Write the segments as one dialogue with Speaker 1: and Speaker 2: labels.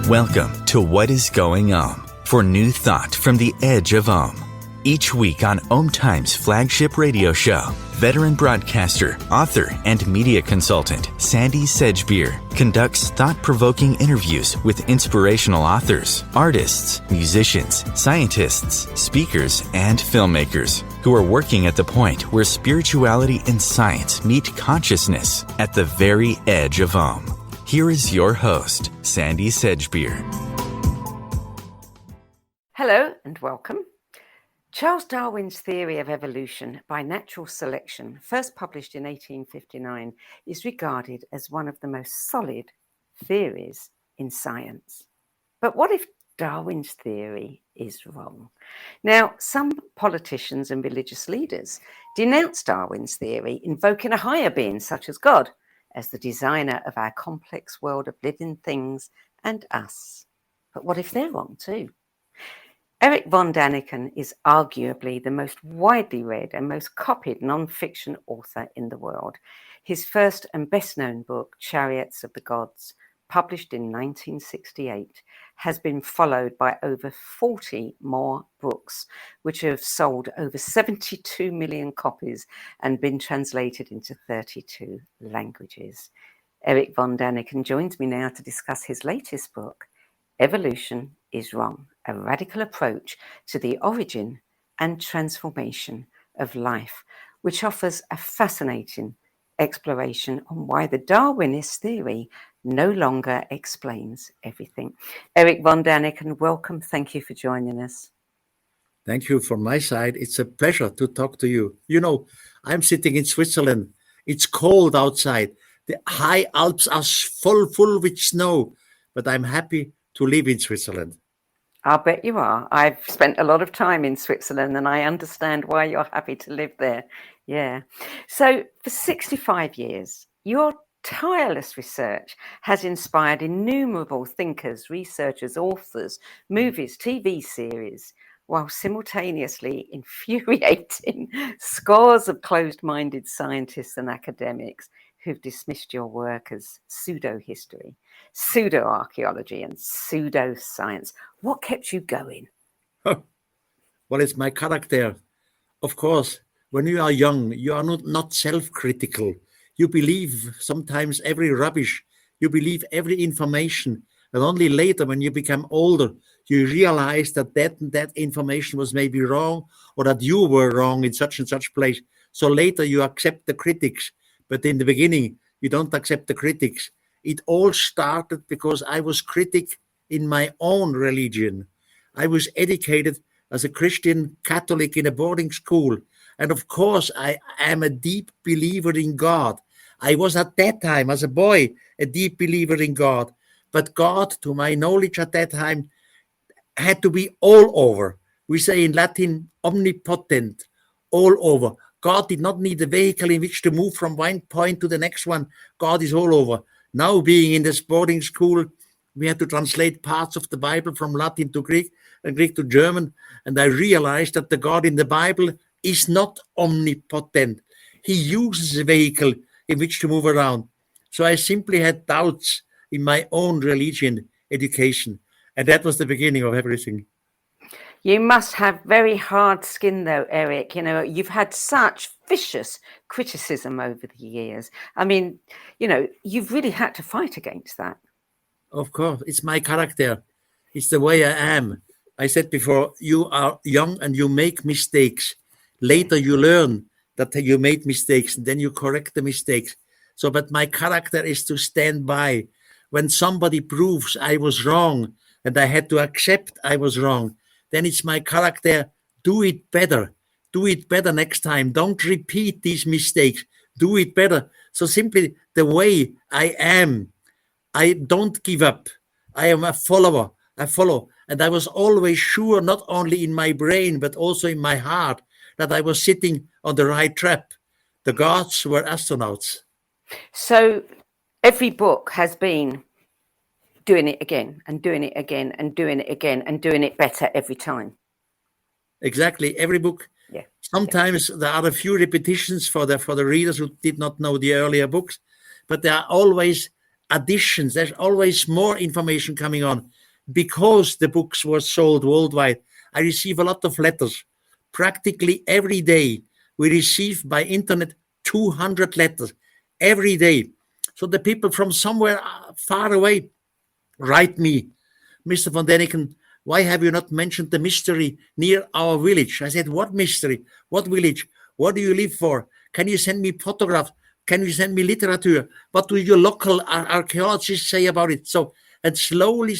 Speaker 1: Welcome to What is Going for new thought from the edge of Each week on OMTimes flagship radio show, veteran broadcaster, author, and media consultant Sandie Sedgbeer conducts thought-provoking interviews with inspirational authors, artists, musicians, scientists, speakers, and filmmakers who are working at the point where spirituality and science meet consciousness at the very edge of Here is your host, Sandie Sedgbeer.
Speaker 2: Hello and welcome. Charles Darwin's theory of evolution by natural selection, first published in 1859, is regarded as one of the most solid theories in science. But what if Darwin's theory is wrong? Now, some politicians and religious leaders denounce Darwin's theory, invoking a higher being such as God as the designer of our complex world of living things and us. But what if they're wrong too? Erich von Daniken is arguably the most widely read and most copied non-fiction author in the world. His first and best-known book, Chariots of the Gods, published in 1968, has been followed by over 40 more books, which have sold over 72 million copies and been translated into 32 languages. Erich von Daniken joins me now to discuss his latest book, Evolution is Wrong, a radical approach to the origin and transformation of life, which offers a fascinating exploration on why the Darwinist theory no longer explains everything. Erich von Daniken, welcome. Thank you for joining us.
Speaker 3: Thank you from my side. It's a pleasure to talk to you. You know, I'm sitting in Switzerland. It's cold outside. The high Alps are full with snow, but I'm happy to live in Switzerland.
Speaker 2: I'll bet you are. I've spent a lot of time in Switzerland and I understand why you're happy to live there. Yeah. So for 65 years, your tireless research has inspired innumerable thinkers, researchers, authors, movies, TV series, while simultaneously infuriating scores of closed-minded scientists and academics who've dismissed your work as pseudo-history, pseudo-archaeology, and pseudo-science. What kept you going?
Speaker 3: Well, it's my character. Of course, when you are young, you are not self-critical. You believe sometimes every rubbish. You believe every information. And only later, when you become older, you realize that and that information was maybe wrong, or that you were wrong in such and such place. So later you accept the critics. But in the beginning, you don't accept the critics. It all started because I was critic in my own religion. I was educated as a Christian Catholic in a boarding school. And of course, I am a deep believer in God. I was at that time, as a boy, a deep believer in God. But God, to my knowledge at that time, had to be all over. We say in Latin, omnipotent, all over. God did not need a vehicle in which to move from one point to the next one. God is all over. Now, being in this boarding school, we had to translate parts of the Bible from Latin to Greek and Greek to German. And I realized that the God in the Bible is not omnipotent. He uses a vehicle in which to move around. So I simply had doubts in my own religion education. And that was the beginning of everything.
Speaker 2: You must have very hard skin, though, Erich. You know, you've had such vicious criticism over the years. I mean, you know, you've really had to fight against that.
Speaker 3: Of course, it's my character. It's the way I am. I said before, you are young and you make mistakes. Later you learn that you made mistakes and then you correct the mistakes. So, but my character is to stand by. When somebody proves I was wrong and I had to accept I was wrong, then it's my character. Do it better. Do it better next time. Don't repeat these mistakes. Do it better. So simply the way I am, I don't give up. I am a follower. I follow. And I was always sure, not only in my brain, but also in my heart, that I was sitting on the right track. The gods were astronauts.
Speaker 2: So every book has been doing it again and doing it again and doing it again and doing it better every time.
Speaker 3: Exactly. Every book.
Speaker 2: Yeah.
Speaker 3: Sometimes there are a few repetitions for the readers who did not know the earlier books, but there are always additions. There's always more information coming on. because the books were sold worldwide, I receive a lot of letters. Practically every day, we receive by internet 200 letters every day. So the people from somewhere far away write me, Mr. von Daniken, why have you not mentioned the mystery near our village? I said, what mystery? What village? What do you live for? Can you send me photographs? Can you send me literature? What do your local archaeologists say about it? So, and slowly,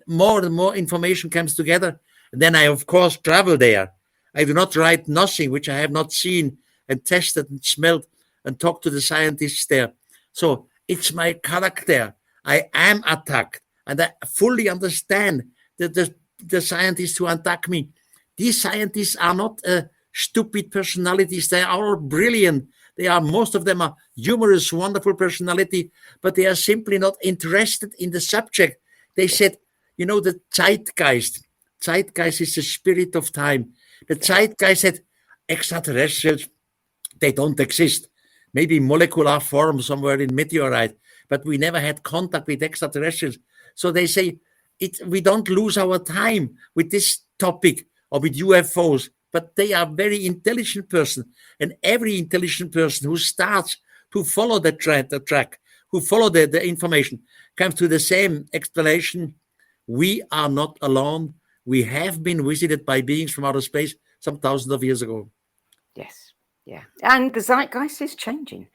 Speaker 3: more and more information comes together. And then I, of course, travel there. I do not write nothing which I have not seen and tested and smelled and talked to the scientists there. So it's my character. I am attacked. And I fully understand that the scientists who attack me, these scientists are not stupid personalities. They are all brilliant. Most of them are humorous, wonderful personality, but they are simply not interested in the subject. They said, the zeitgeist. Zeitgeist is the spirit of time. The zeitgeist said, extraterrestrials, they don't exist. Maybe molecular form somewhere in meteorite, but we never had contact with extraterrestrials. So they say, we don't lose our time with this topic or with UFOs, but they are very intelligent person. And every intelligent person who starts to follow the track, who follow the information, comes to the same explanation. We are not alone. We have been visited by beings from outer space some thousands of years ago.
Speaker 2: Yes, yeah. And the zeitgeist is changing.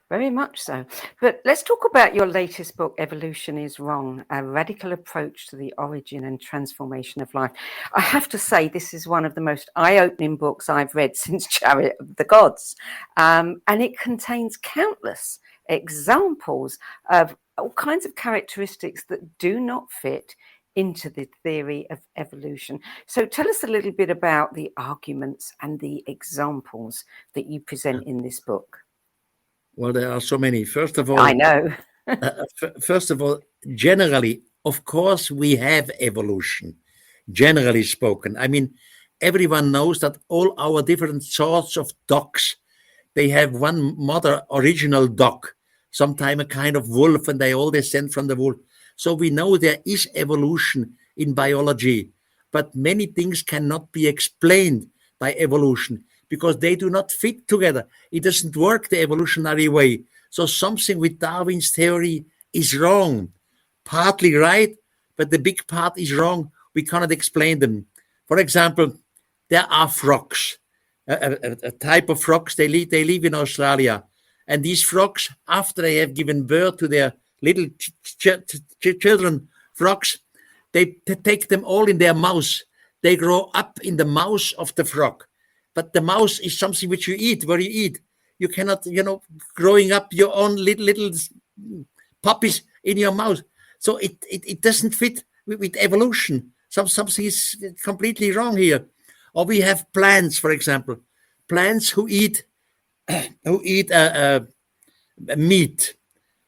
Speaker 2: Very much so. But let's talk about your latest book, Evolution is Wrong, a radical approach to the origin and transformation of life. I have to say, this is one of the most eye-opening books I've read since Chariots of the Gods. And it contains countless examples of all kinds of characteristics that do not fit into the theory of evolution. So tell us a little bit about the arguments and the examples that you present in this book.
Speaker 3: Well, there are so many. First of all,
Speaker 2: I know.
Speaker 3: Generally, of course, we have evolution, generally spoken. I mean, everyone knows that all our different sorts of dogs, they have one mother original dog, sometimes a kind of wolf, and they all descend from the wolf. So we know there is evolution in biology, but many things cannot be explained by evolution, because they do not fit together. It doesn't work the evolutionary way. So something with Darwin's theory is wrong. Partly right, but the big part is wrong. We cannot explain them. For example, there are frogs, a type of frogs. They live in Australia. And these frogs, after they have given birth to their little children, frogs, they take them all in their mouth. They grow up in the mouth of the frog. But the mouse is something which you eat, where you eat. You cannot, growing up your own little puppies in your mouth. So it doesn't fit with evolution. Something is completely wrong here. Or we have plants, for example. Plants who eat meat.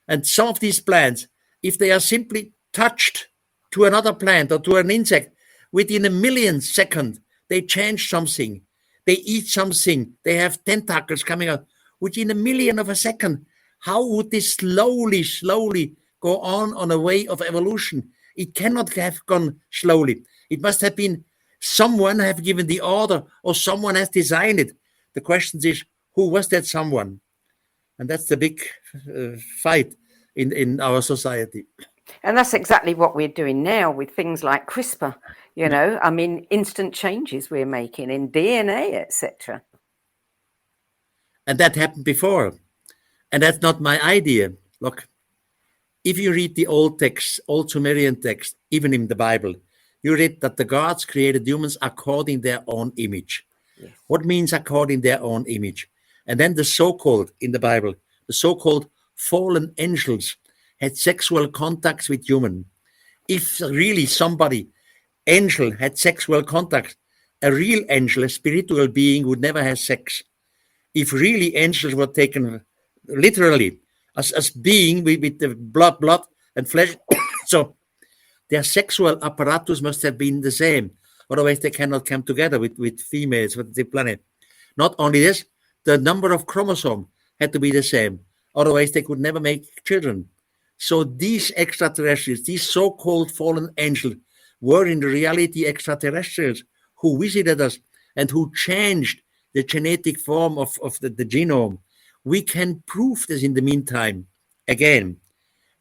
Speaker 3: And some of these plants, if they are simply touched to another plant or to an insect, within a millisecond, they change something. They eat something. They have tentacles coming out within a million of a second. How would this slowly go on a way of evolution? It cannot have gone slowly. It must have been someone have given the order, or someone has designed it. The question is, who was that someone? And that's the big fight in our society.
Speaker 2: And that's exactly what we're doing now with things like CRISPR, I mean, instant changes we're making in DNA, etc.
Speaker 3: And that happened before. And that's not my idea. Look, if you read the old text, old Sumerian text, even in the Bible, you read that the gods created humans according their own image. Yes. What means according their own image? And then the so-called, in the Bible, the so-called fallen angels had sexual contacts with human. If really angel had sexual contact, a real angel, a spiritual being, would never have sex. If really angels were taken literally as being with the blood and flesh, so their sexual apparatus must have been the same. Otherwise, they cannot come together with females, with the planet. Not only this, the number of chromosomes had to be the same. Otherwise, they could never make children. So these extraterrestrials, these so-called fallen angels, were in reality extraterrestrials who visited us and who changed the genetic form of the genome. We can prove this in the meantime. Again,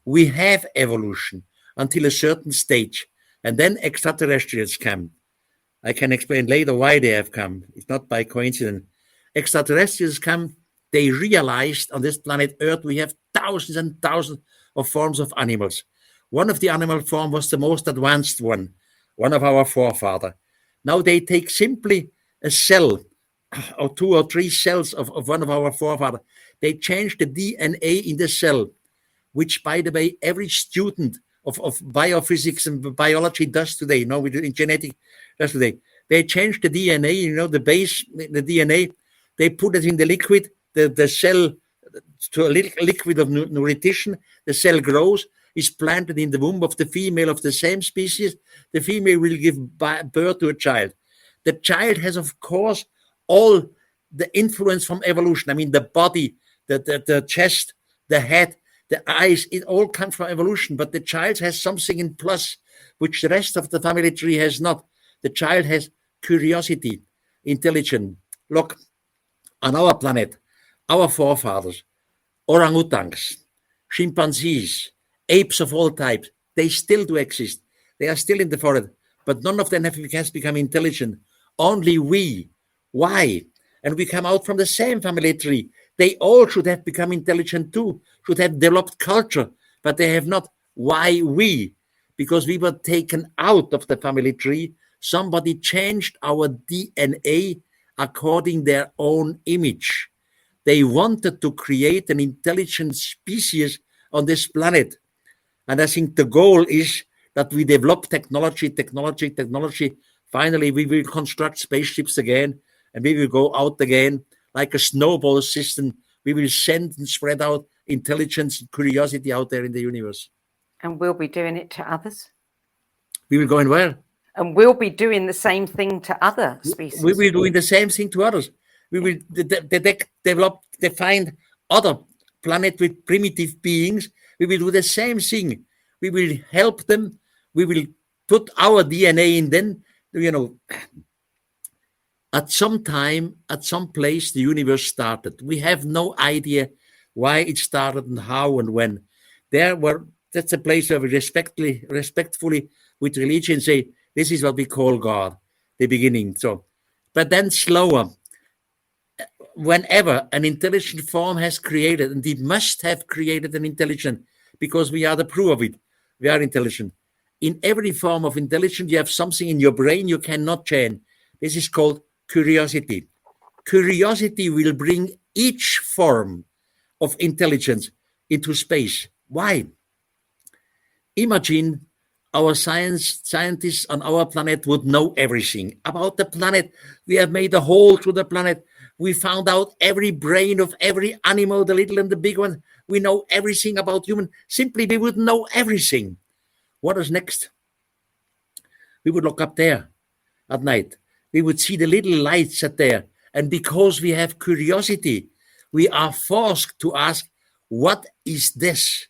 Speaker 3: we have evolution until a certain stage, and then extraterrestrials come. I can explain later why they have come. It's not by coincidence. Extraterrestrials come, they realized on this planet Earth we have thousands and thousands of forms of animals. One of the animal form was the most advanced one of our forefathers. Now they take simply a cell or 2 or 3 cells of one of our forefathers. They change the DNA in the cell, which, by the way, every student of biophysics and biology does today. We do in genetic does today. They change the DNA, the base, the DNA. They put it in the liquid, the cell to a liquid of nutrition. The cell grows, is planted in the womb of the female of the same species. The female will give birth to a child. The child has, of course, all the influence from evolution. I mean, the body, the chest, the head, the eyes, it all comes from evolution. But the child has something in plus, which the rest of the family tree has not. The child has curiosity, intelligence. Look, on our planet, our forefathers, orangutans, chimpanzees, apes of all types, they still do exist. They are still in the forest, but none of them has become intelligent. Only we. Why? And we come out from the same family tree. They all should have become intelligent too, should have developed culture, but they have not. Why we? Because we were taken out of the family tree. Somebody changed our DNA according their own image. They wanted to create an intelligent species on this planet. And I think the goal is that we develop technology. Finally, we will construct spaceships again, and we will go out again like a snowball system. We will send and spread out intelligence and curiosity out there in the universe.
Speaker 2: And we'll be doing it to others?
Speaker 3: We will go in where?
Speaker 2: And we'll be doing the same thing to other species?
Speaker 3: We will be doing the same thing to others. We will find other planet with primitive beings. We will do the same thing. We will help them. We will put our DNA in them. At some time, at some place, the universe started. We have no idea why it started and how and when. That's a place where we respectfully with religion say, this is what we call God, the beginning. But then slower, whenever an intelligent form has created, and it must have created an intelligent, because we are the proof of it, we are intelligent. In every form of intelligence, you have something in your brain you cannot change. This is called curiosity. Curiosity will bring each form of intelligence into space. Why? Imagine our scientists on our planet would know everything about the planet. We have made a hole through the planet. We found out every brain of every animal, the little and the big one. We know everything about human. Simply, we would know everything. What is next? We would look up there at night. We would see the little lights out there. And because we have curiosity, we are forced to ask, what is this?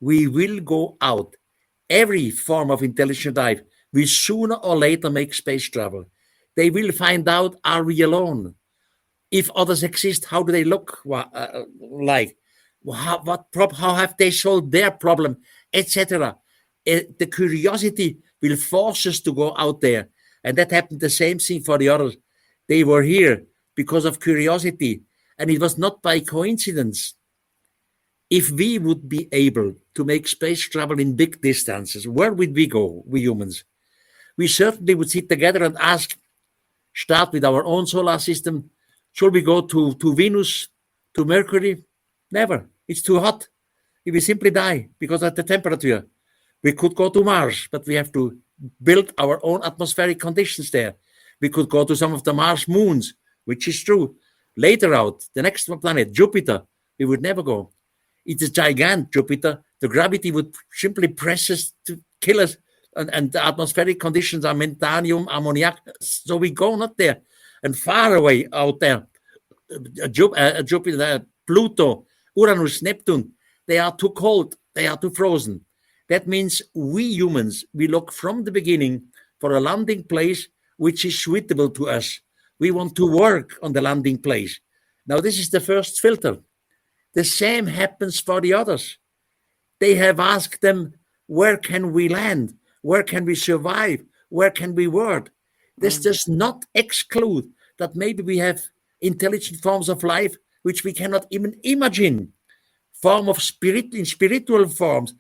Speaker 3: We will go out. Every form of intelligent life will sooner or later make space travel. They will find out, are we alone? If others exist, how do they look like? How have they solved their problem, etc.? The curiosity will force us to go out there. And that happened the same thing for the others. They were here because of curiosity. And it was not by coincidence. If we would be able to make space travel in big distances, where would we go, we humans? We certainly would sit together and ask, start with our own solar system. Should we go to Venus, to Mercury? Never. It's too hot. We will simply die because of the temperature. We could go to Mars, but we have to build our own atmospheric conditions there. We could go to some of the Mars moons, which is true. Later out, the next planet, Jupiter, we would never go. It's a giant Jupiter. The gravity would simply press us to kill us. And the atmospheric conditions are metanium, ammoniac. So we go not there. And far away out there, Jupiter, Pluto, Uranus, Neptune, they are too cold. they are too frozen. That means we humans, we look from the beginning for a landing place which is suitable to us. We want to work on the landing place. Now, this is the first filter. The same happens for the others. They have asked them, where can we land? Where can we survive? Where can we work? This does not exclude that maybe we have intelligent forms of life which we cannot even imagine. Form of spirit in spiritual forms,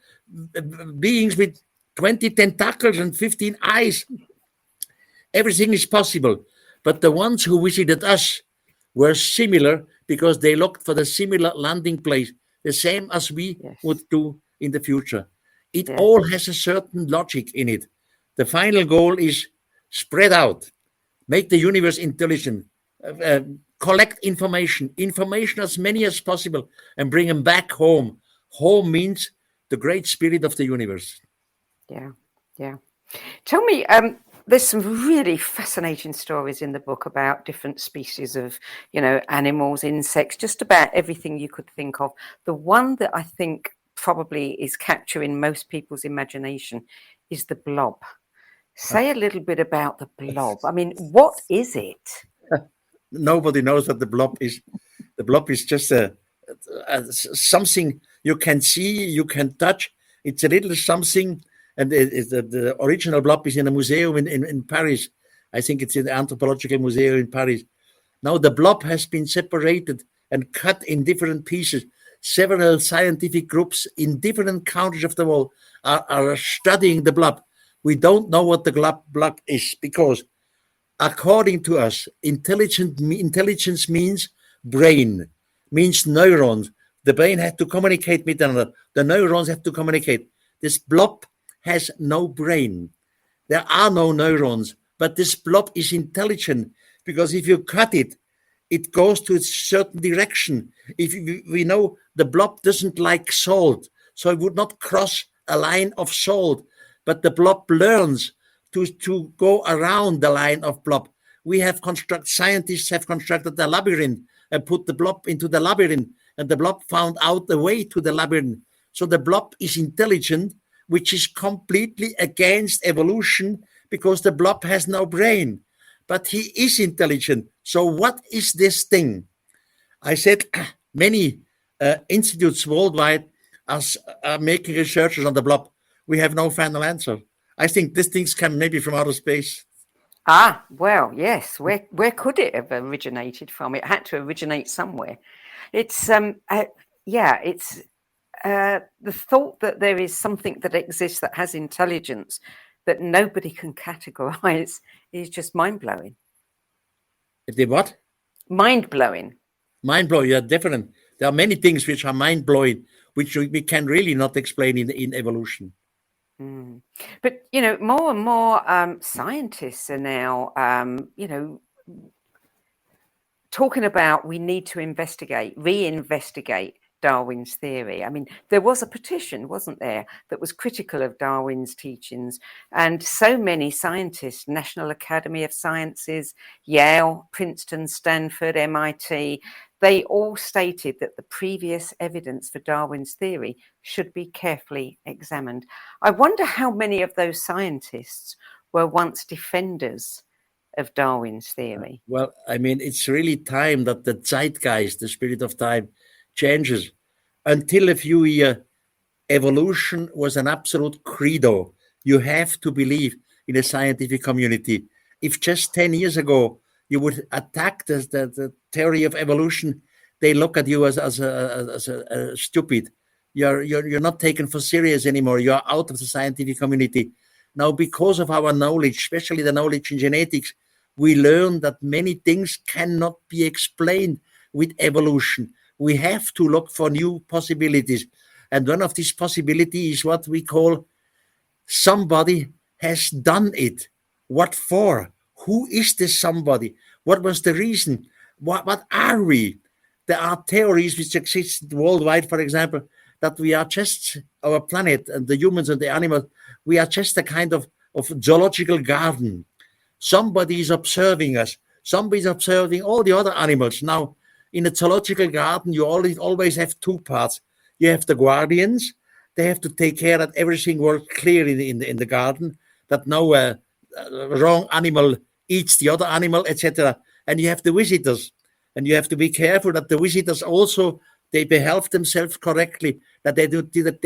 Speaker 3: beings with 20 tentacles and 15 eyes. Everything is possible. But the ones who visited us were similar because they looked for the similar landing place, the same as we would do in the future. It all has a certain logic in it. The final goal is spread out, make the universe intelligent, collect information as many as possible, and bring them back home. Home means the great spirit of the universe.
Speaker 2: Yeah. Tell me, there's some really fascinating stories in the book about different species of, animals, insects, just about everything you could think of. The one that I think probably is capturing most people's imagination is the blob. Say a little bit about the blob. I mean, what is it?
Speaker 3: Nobody knows what the blob is. The blob is just something you can see, you can touch. It's a little something, and the original blob is in a museum in Paris. I think it's in the Anthropological Museum in Paris. Now the blob has been separated and cut in different pieces. Several scientific groups in different countries of the world are studying the blob. We don't know what the blob is because, according to us, intelligence means brain, means neurons. The brain has to communicate with another. The neurons have to communicate. This blob has no brain. There are no neurons, but this blob is intelligent because if you cut it, it goes to a certain direction. We know the blob doesn't like salt, so it would not cross a line of salt, but the blob learns to go around the line of blob. Scientists have constructed a labyrinth and put the blob into the labyrinth, and the blob found out the way to the labyrinth. So the blob is intelligent, which is completely against evolution because the blob has no brain. But he is intelligent. So what is this thing? I said many institutes worldwide are making researches on the blob. We have no final answer. I think these things come maybe from outer space.
Speaker 2: Well, yes. Where could it have originated from? It had to originate somewhere. It's it's the thought that there is something that exists that has intelligence that nobody can categorize is just mind-blowing.
Speaker 3: The what?
Speaker 2: Mind-blowing.
Speaker 3: Mind-blowing, yeah, definitely. There are many things which are mind-blowing, which we can really not explain in evolution.
Speaker 2: But, more and more scientists are now, talking about we need to reinvestigate Darwin's theory. I mean, there was a petition, wasn't there, that was critical of Darwin's teachings. And so many scientists, National Academy of Sciences, Yale, Princeton, Stanford, MIT, they all stated that the previous evidence for Darwin's theory should be carefully examined. I wonder how many of those scientists were once defenders of Darwin's theory.
Speaker 3: Well, I mean, it's really time that the zeitgeist, the spirit of time, changes. Until a few years, evolution was an absolute credo. You have to believe in a scientific community. If just 10 years ago you would attack the theory of evolution, they look at you as a stupid. You're not taken for serious anymore. You're out of the scientific community. Now, because of our knowledge, especially the knowledge in genetics, we learn that many things cannot be explained with evolution. We have to look for new possibilities. And one of these possibilities is what we call somebody has done it. What for? Who is this somebody? What was the reason? What are we? There are theories which exist worldwide, for example, that we are just our planet and the humans and the animals. We are just a kind of zoological garden. Somebody is observing us. Somebody is observing all the other animals. Now, in a zoological garden, you always have two parts. You have the guardians They have to take care that everything works clear in the garden, that no wrong animal eats the other animal, etc. And you have the visitors, and you have to be careful that the visitors also, they behave themselves correctly, that they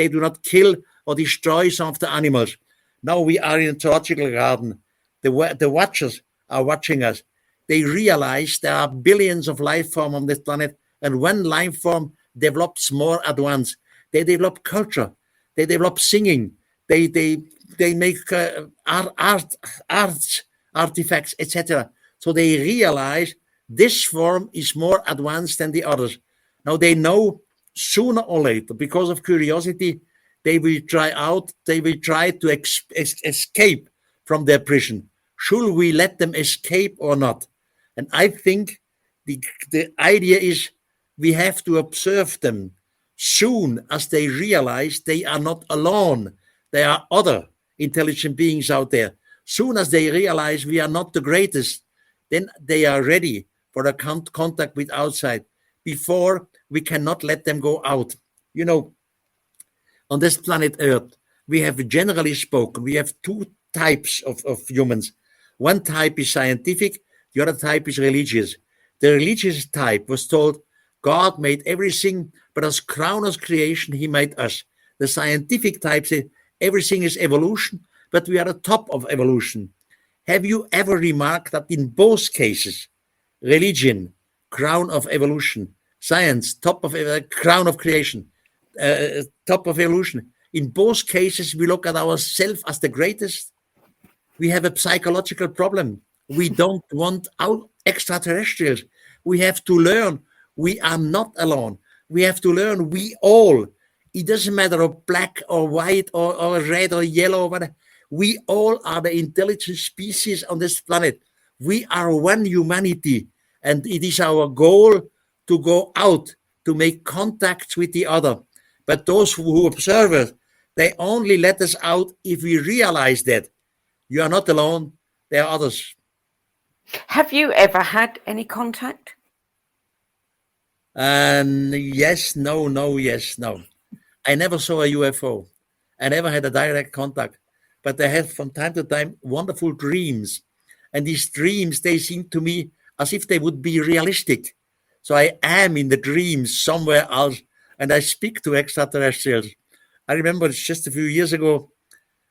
Speaker 3: do not kill or destroy some of the animals. Now we are in a zoological garden. The watchers are watching us. They realize there are billions of life forms on this planet, and one life form develops more advanced. They develop culture. They develop singing. They make artifacts, etc. So they realize this form is more advanced than the others. Now they know sooner or later, because of curiosity, they will try to escape from their prison. Should we let them escape or not? And I think the idea is we have to observe them soon as they realize they are not alone. There are other intelligent beings out there. Soon as they realize we are not the greatest, then they are ready for a contact with outside. Before, we cannot let them go out. You know, on this planet Earth, we have, generally spoken, we have two types of humans. One type is scientific, the other type is religious. The religious type was told God made everything, but as crown of creation, he made us. The scientific type said everything is evolution, but we are the top of evolution. Have you ever remarked that in both cases, religion, crown of evolution, science, top of crown of creation, top of evolution, in both cases, we look at ourselves as the greatest? We have a psychological problem. We don't want out extraterrestrials. We have to learn we are not alone. We have to learn we all. It doesn't matter of black or white or red or yellow. But we all are the intelligent species on this planet. We are one humanity. And it is our goal to go out, to make contacts with the other. But those who observe us, they only let us out if we realize that you are not alone. There are others.
Speaker 2: Have you ever had any contact?
Speaker 3: Yes, no, yes, no. I never saw a UFO. I never had a direct contact. But I had from time to time wonderful dreams. And these dreams, they seem to me as if they would be realistic. So I am in the dreams somewhere else, and I speak to extraterrestrials. I remember just a few years ago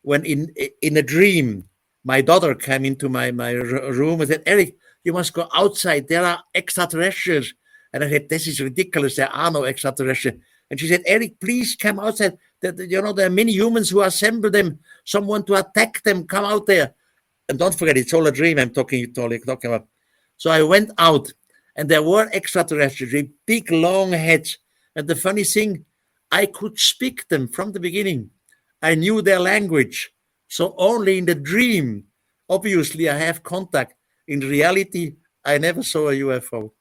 Speaker 3: when in a dream, my daughter came into my room and said, Erich, you must go outside. There are extraterrestrials. And I said, this is ridiculous. There are no extraterrestrials. And she said, Erich, please come outside. There are many humans who assemble them. Someone to attack them. Come out there. And don't forget, it's all a dream I'm talking about. So I went out, and there were extraterrestrials with big, long heads. And the funny thing, I could speak them from the beginning. I knew their language. So only in the dream, obviously, I have contact. In reality, I never saw a UFO.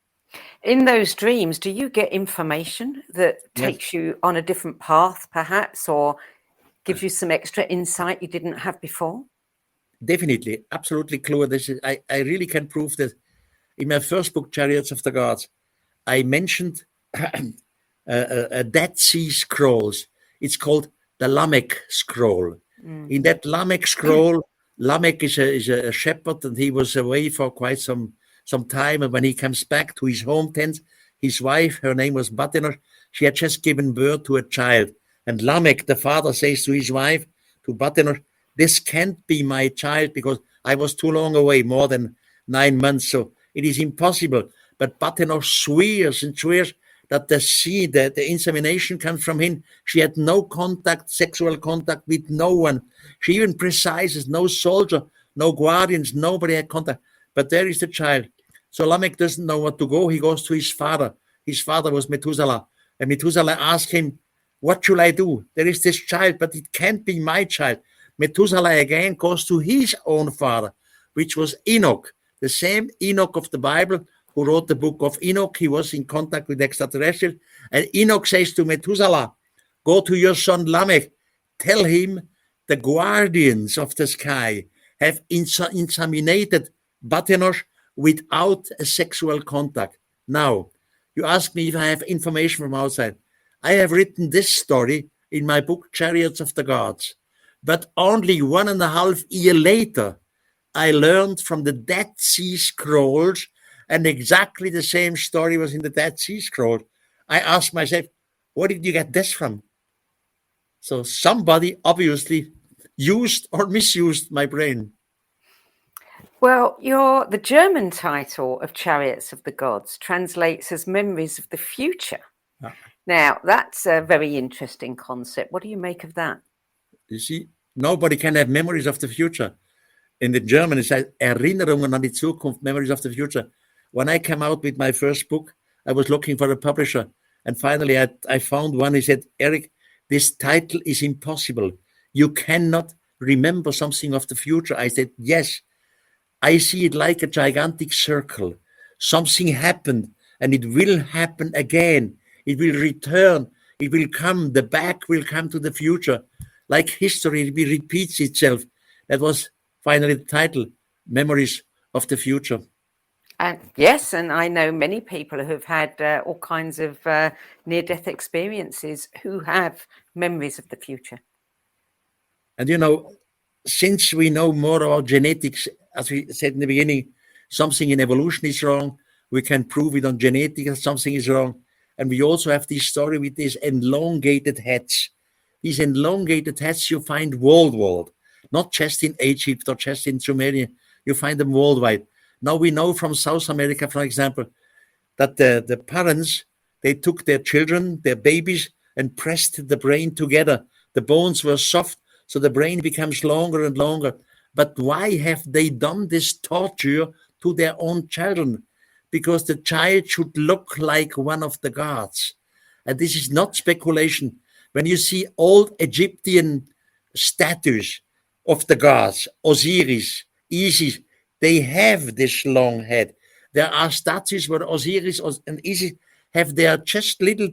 Speaker 2: In those dreams, do you get information that takes you on a different path, perhaps, or gives you some extra insight you didn't have before?
Speaker 3: Definitely, absolutely clear. I really can prove that. In my first book, Chariots of the Gods, I mentioned a Dead Sea Scrolls. It's called the Lamech Scroll. In that Lamech Scroll, Lamech is a shepherd, and he was away for quite some time. And when he comes back to his home tent, his wife, her name was Battenor, she had just given birth to a child. And Lamech, the father, says to his wife, to Battenor, this can't be my child because I was too long away, more than 9 months. So it is impossible. But Battenor swears that the seed, the insemination comes from him. She had no contact, sexual contact with no one. She even precises no soldier, no guardians, nobody had contact. But there is the child. So Lamech doesn't know what to go. He goes to his father. His father was Methuselah. And Methuselah asked him, what should I do? There is this child, but it can't be my child. Methuselah again goes to his own father, which was Enoch, the same Enoch of the Bible who wrote the book of Enoch. He was in contact with extraterrestrials. And Enoch says to Methuselah, go to your son Lamech, tell him the guardians of the sky have inseminated Battenor without a sexual contact. Now, you ask me if I have information from outside. I have written this story in my book, Chariots of the Gods. But only 1.5 years later, I learned from the Dead Sea Scrolls, and exactly the same story was in the Dead Sea Scrolls. I asked myself, where did you get this from? So somebody obviously used or misused my brain.
Speaker 2: Well, the German title of Chariots of the Gods translates as Memories of the Future. Now, that's a very interesting concept. What do you make of that?
Speaker 3: You see, nobody can have memories of the future. In the German, it says Erinnerungen an die Zukunft, Memories of the Future. When I came out with my first book, I was looking for a publisher. And finally, I found one. He said, Erich, this title is impossible. You cannot remember something of the future. I said, yes. I see it like a gigantic circle. Something happened, and it will happen again. It will return. It will come. The back will come to the future. Like history, it repeats itself. That was finally the title, Memories of the Future.
Speaker 2: And yes, and I know many people who have had all kinds of near-death experiences who have memories of the future.
Speaker 3: And you know, since we know more about genetics, as we said in the beginning, something in evolution is wrong. We can prove it on genetics that something is wrong. And we also have this story with these elongated heads. These elongated heads you find worldwide, not just in Egypt or just in Sumeria. You find them worldwide. Now we know from South America, for example, that the parents, they took their children, their babies, and pressed the brain together. The bones were soft, so the brain becomes longer and longer. But why have they done this torture to their own children? Because the child should look like one of the gods. And this is not speculation. When you see old Egyptian statues of the gods, Osiris, Isis, they have this long head. There are statues where Osiris and Isis have their just little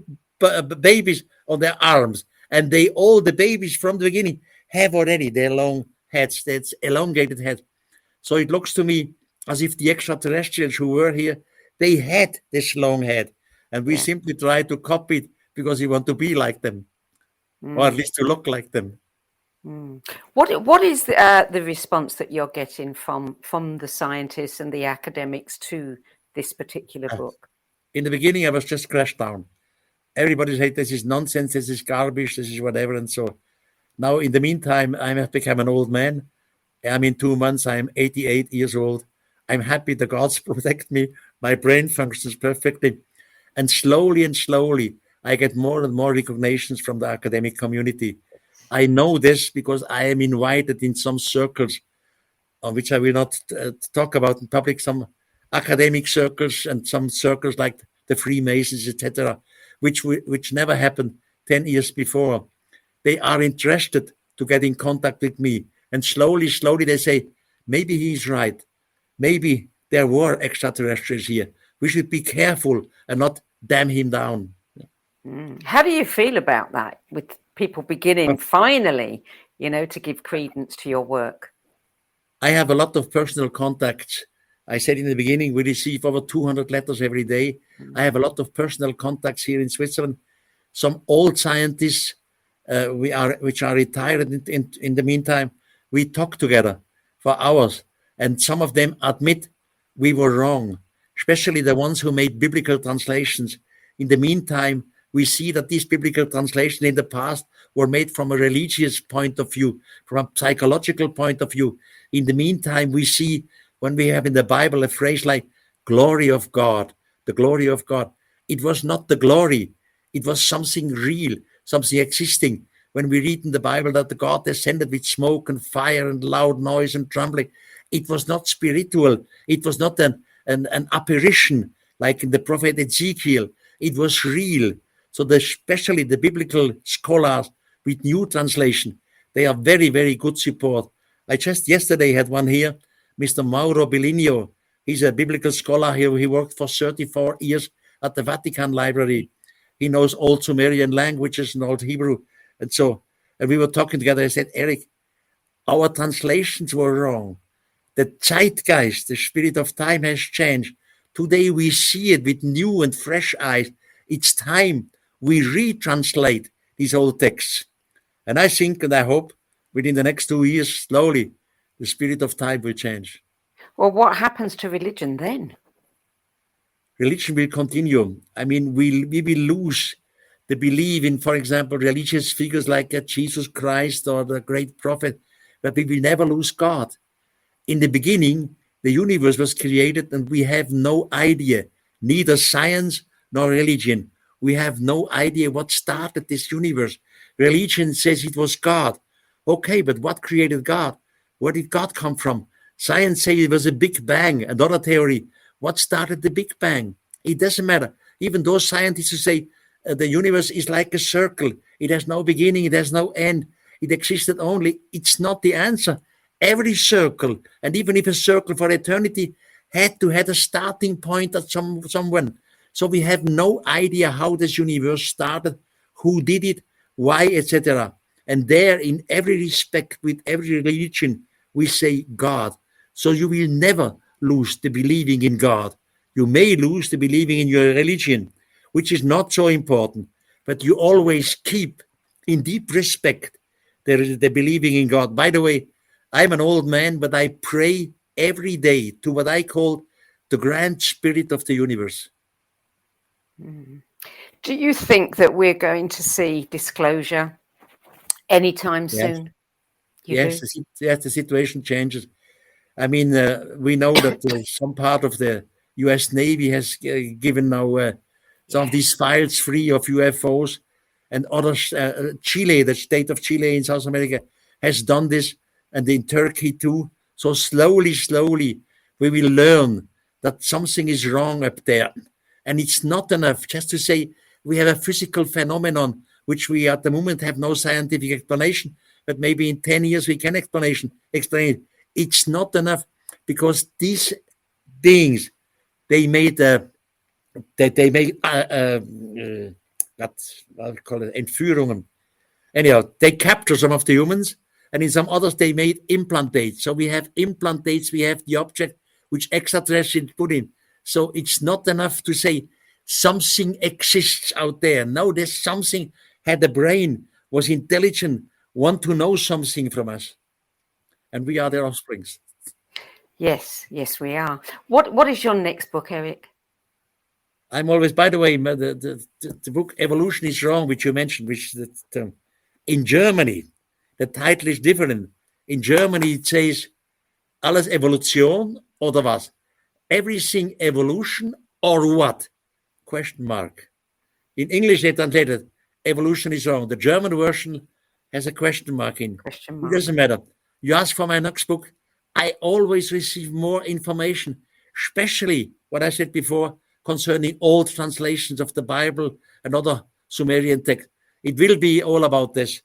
Speaker 3: babies on their arms. And all the babies from the beginning have already their long heads, that's elongated head. So it looks to me as if the extraterrestrials who were here, they had this long head. And we simply try to copy it because we want to be like them, or at least to look like them.
Speaker 2: What is the response that you're getting from the scientists and the academics to this particular book?
Speaker 3: In the beginning, I was just crashed down. Everybody said, this is nonsense, this is garbage, this is whatever, and so. Now, in the meantime, I have become an old man. I'm in 2 months, I'm 88 years old. I'm happy the gods protect me. My brain functions perfectly. And slowly, I get more and more recognitions from the academic community. I know this because I am invited in some circles, on which I will not talk about in public, some academic circles and some circles like the Freemasons, etc., which never happened 10 years before. They are interested to get in contact with me. And slowly they say, maybe he's right. Maybe there were extraterrestrials here. We should be careful and not damn him down.
Speaker 2: How do you feel about that, with people beginning finally, to give credence to your work?
Speaker 3: I have a lot of personal contacts. I said in the beginning, we receive over 200 letters every day. I have a lot of personal contacts here in Switzerland. Some old scientists, which are retired in the meantime, we talk together for hours, and some of them admit we were wrong, especially the ones who made biblical translations. In the meantime, we see that these biblical translations in the past were made from a religious point of view, from a psychological point of view. In the meantime, we see when we have in the Bible a phrase like glory of God, the glory of God. It was not the glory. It was something real, something existing. When we read in the Bible that the God descended with smoke and fire and loud noise and trembling, it was not spiritual. It was not an apparition like in the prophet Ezekiel. It was real. So especially the biblical scholars with new translation, they are very, very good support. I just yesterday had one here, Mr. Mauro Bilinio. He's a biblical scholar here. He worked for 34 years at the Vatican Library. He knows old Sumerian languages and old Hebrew. And we were talking together. I said, Erich, our translations were wrong. The zeitgeist, the spirit of time has changed. Today we see it with new and fresh eyes. It's time we retranslate these old texts. And I think and I hope within the next 2 years, slowly, the spirit of time will change.
Speaker 2: Well, what happens to religion then?
Speaker 3: Religion will continue. I mean, we will lose the belief in, for example, religious figures like Jesus Christ or the great prophet, but we will never lose God. In the beginning, the universe was created and we have no idea, neither science nor religion. We have no idea what started this universe. Religion says it was God. Okay, but what created God? Where did God come from? Science says it was a Big Bang. Another theory, what started the Big Bang? It doesn't matter. Even those scientists who say the universe is like a circle. It has no beginning, it has no end. It existed only. It's not the answer. Every circle, and even if a circle for eternity, had to have a starting point at someone. So we have no idea how this universe started, who did it, why, etc. And there, in every respect, with every religion, we say God. So you will never lose the believing in God. You may lose the believing in your religion, which is not so important, but you always keep in deep respect the believing in God. By the way, I'm an old man, but I pray every day to what I call the grand spirit of the universe.
Speaker 2: Do you think that we're going to see disclosure anytime soon?
Speaker 3: Yes, the situation changes. I mean, we know that some part of the U.S. Navy has given now some of these files free of UFOs, and others. Chile, the state of Chile in South America, has done this, and in Turkey too. So slowly, we will learn that something is wrong up there. And it's not enough just to say we have a physical phenomenon which we at the moment have no scientific explanation, but maybe in 10 years we can explain it. It's not enough, because these beings, they made Entführungen. Anyhow, they capture some of the humans, and in some others they made implantates. So we have implantates, we have the object which extraterrestrials put in. So it's not enough to say something exists out there. No, there's something, had a brain, was intelligent, want to know something from us. And we are their offsprings.
Speaker 2: Yes, we are. What is your next book, Erich?
Speaker 3: I'm always, by the way, the book Evolution is Wrong, which you mentioned, which is the term. In Germany, the title is different. In Germany, it says, alles Evolution oder was? Everything evolution or what? Question mark. In English, they translated, evolution is wrong. The German version has a question mark in.
Speaker 2: Question mark.
Speaker 3: It doesn't matter. You ask for my next book, I always receive more information, especially what I said before concerning old translations of the Bible and other Sumerian texts. It will be all about this,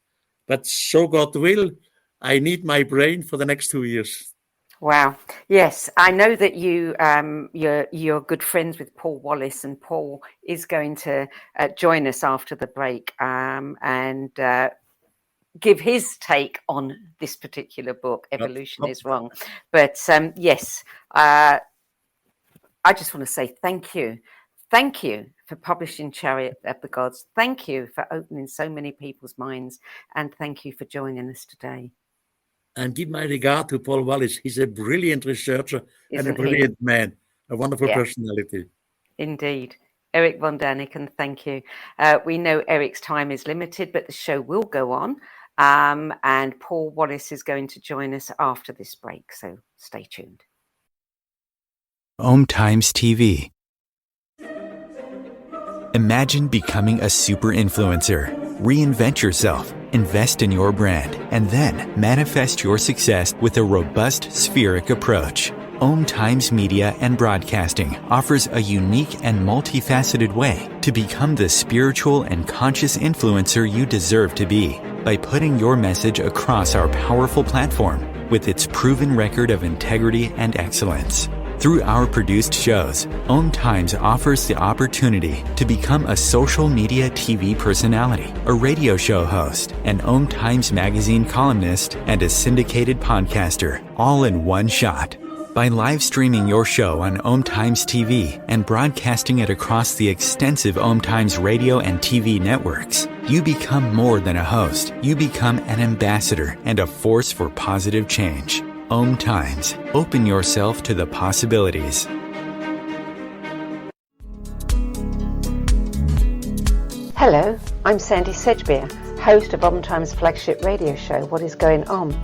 Speaker 3: but so God will, I need my brain for the next 2 years.
Speaker 2: Wow. Yes, I know that you're good friends with Paul Wallis, and Paul is going to join us after the break and give his take on this particular book, Evolution is Wrong. But yes, I just want to say thank you. Thank you for publishing Chariots of the Gods. Thank you for opening so many people's minds. And thank you for joining us today.
Speaker 3: And give my regard to Paul Wallis. He's a brilliant researcher and a brilliant man, a wonderful personality.
Speaker 2: Indeed. Erich von Daniken, thank you. We know Erich's time is limited, but the show will go on. And Paul Wallis is going to join us after this break, so stay tuned.
Speaker 1: OMTimes TV. Imagine becoming a super influencer. Reinvent yourself, invest in your brand, and then manifest your success with a robust spheric approach. OMTimes Media and Broadcasting offers a unique and multifaceted way to become the spiritual and conscious influencer you deserve to be by putting your message across our powerful platform with its proven record of integrity and excellence. Through our produced shows, OMTimes offers the opportunity to become a social media TV personality, a radio show host, an OMTimes magazine columnist, and a syndicated podcaster, all in one shot. By live streaming your show on OMTimes TV and broadcasting it across the extensive OMTimes radio and TV networks, you become more than a host. You become an ambassador and a force for positive change. OMTimes. Open yourself to the possibilities.
Speaker 2: Hello, I'm Sandie Sedgbeer, host of OMTimes' flagship radio show, What Is Going On?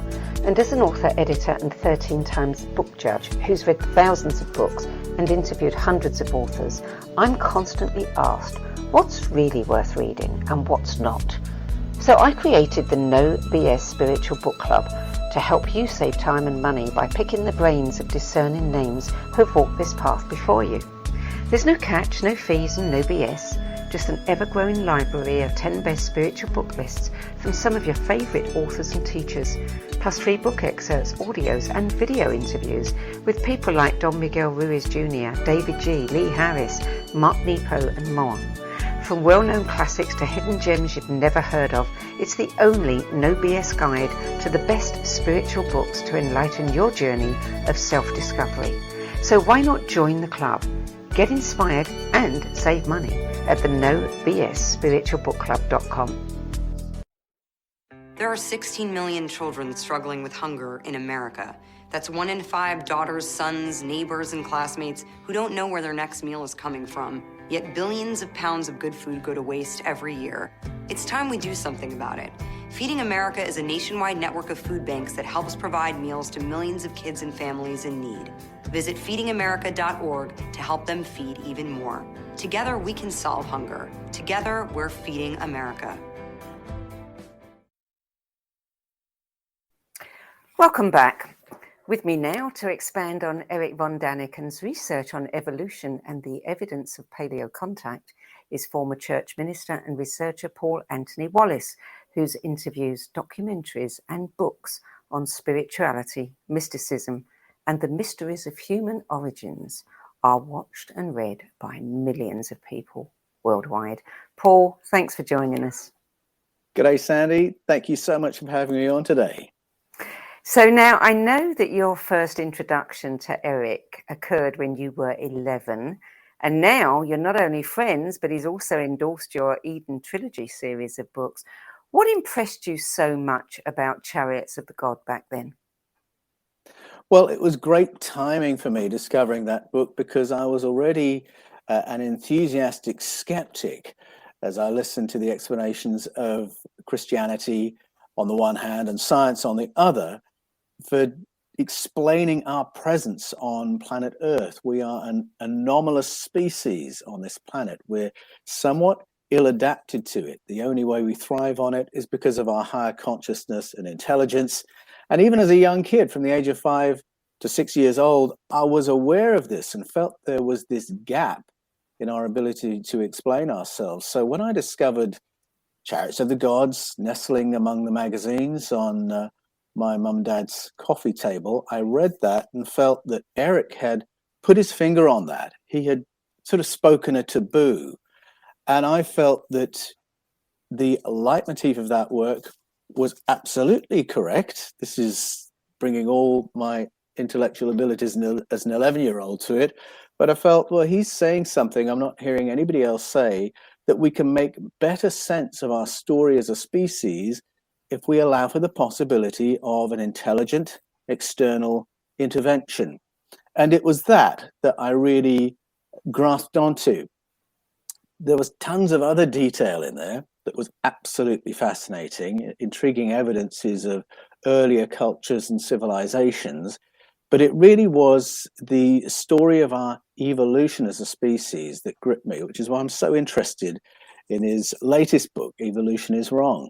Speaker 2: And as an author, editor and 13 times book judge who's read thousands of books and interviewed hundreds of authors, I'm constantly asked what's really worth reading and what's not. So I created the No BS Spiritual Book Club to help you save time and money by picking the brains of discerning names who've walked this path before you. There's no catch, no fees and no BS. Just an ever-growing library of 10 best spiritual book lists from some of your favourite authors and teachers, plus free book excerpts, audios and video interviews with people like Don Miguel Ruiz Jr., David G., Lee Harris, Mark Nepo and more. From well-known classics to hidden gems you've never heard of, it's the only no BS guide to the best spiritual books to enlighten your journey of self-discovery. So why not join the club? Get inspired and save money at the nobsspiritualbookclub.com.
Speaker 4: There are 16 million children struggling with hunger in America. That's 1 in 5 daughters, sons, neighbors, and classmates who don't know where their next meal is coming from. Yet billions of pounds of good food go to waste every year. It's time we do something about it. Feeding America is a nationwide network of food banks that helps provide meals to millions of kids and families in need. Visit feedingamerica.org to help them feed even more. Together, we can solve hunger. Together, we're feeding America.
Speaker 2: Welcome back. With me now to expand on Erich von Daniken's research on evolution and the evidence of paleocontact is former church minister and researcher Paul Anthony Wallis, whose interviews, documentaries and books on spirituality, mysticism and the mysteries of human origins are watched and read by millions of people worldwide. Paul, thanks for joining us.
Speaker 5: G'day, Sandie. Thank you so much for having me on today.
Speaker 2: So now I know that your first introduction to Erich occurred when you were 11, and now you're not only friends, but he's also endorsed your Eden Trilogy series of books. What impressed you so much about Chariots of the God back then?
Speaker 5: Well, it was great timing for me discovering that book because I was already an enthusiastic skeptic as I listened to the explanations of Christianity on the one hand and science on the other for explaining our presence on planet Earth. We are an anomalous species on this planet. We're somewhat ill-adapted to it. The only way we thrive on it is because of our higher consciousness and intelligence. And even as a young kid, from the age of 5 to 6 years old, I was aware of this and felt there was this gap in our ability to explain ourselves. So when I discovered Chariots of the Gods nestling among the magazines on my mum and dad's coffee table, I read that and felt that Erich had put his finger on that. He had sort of spoken a taboo. And I felt that the leitmotif of that work was absolutely correct. This is bringing all my intellectual abilities as an 11-year-old to it. But I felt, well, he's saying something I'm not hearing anybody else say, that we can make better sense of our story as a species if we allow for the possibility of an intelligent external intervention. And it was that I really grasped onto. There was tons of other detail in there that was absolutely fascinating, intriguing evidences of earlier cultures and civilizations. But it really was the story of our evolution as a species that gripped me, which is why I'm so interested in his latest book, Evolution is Wrong.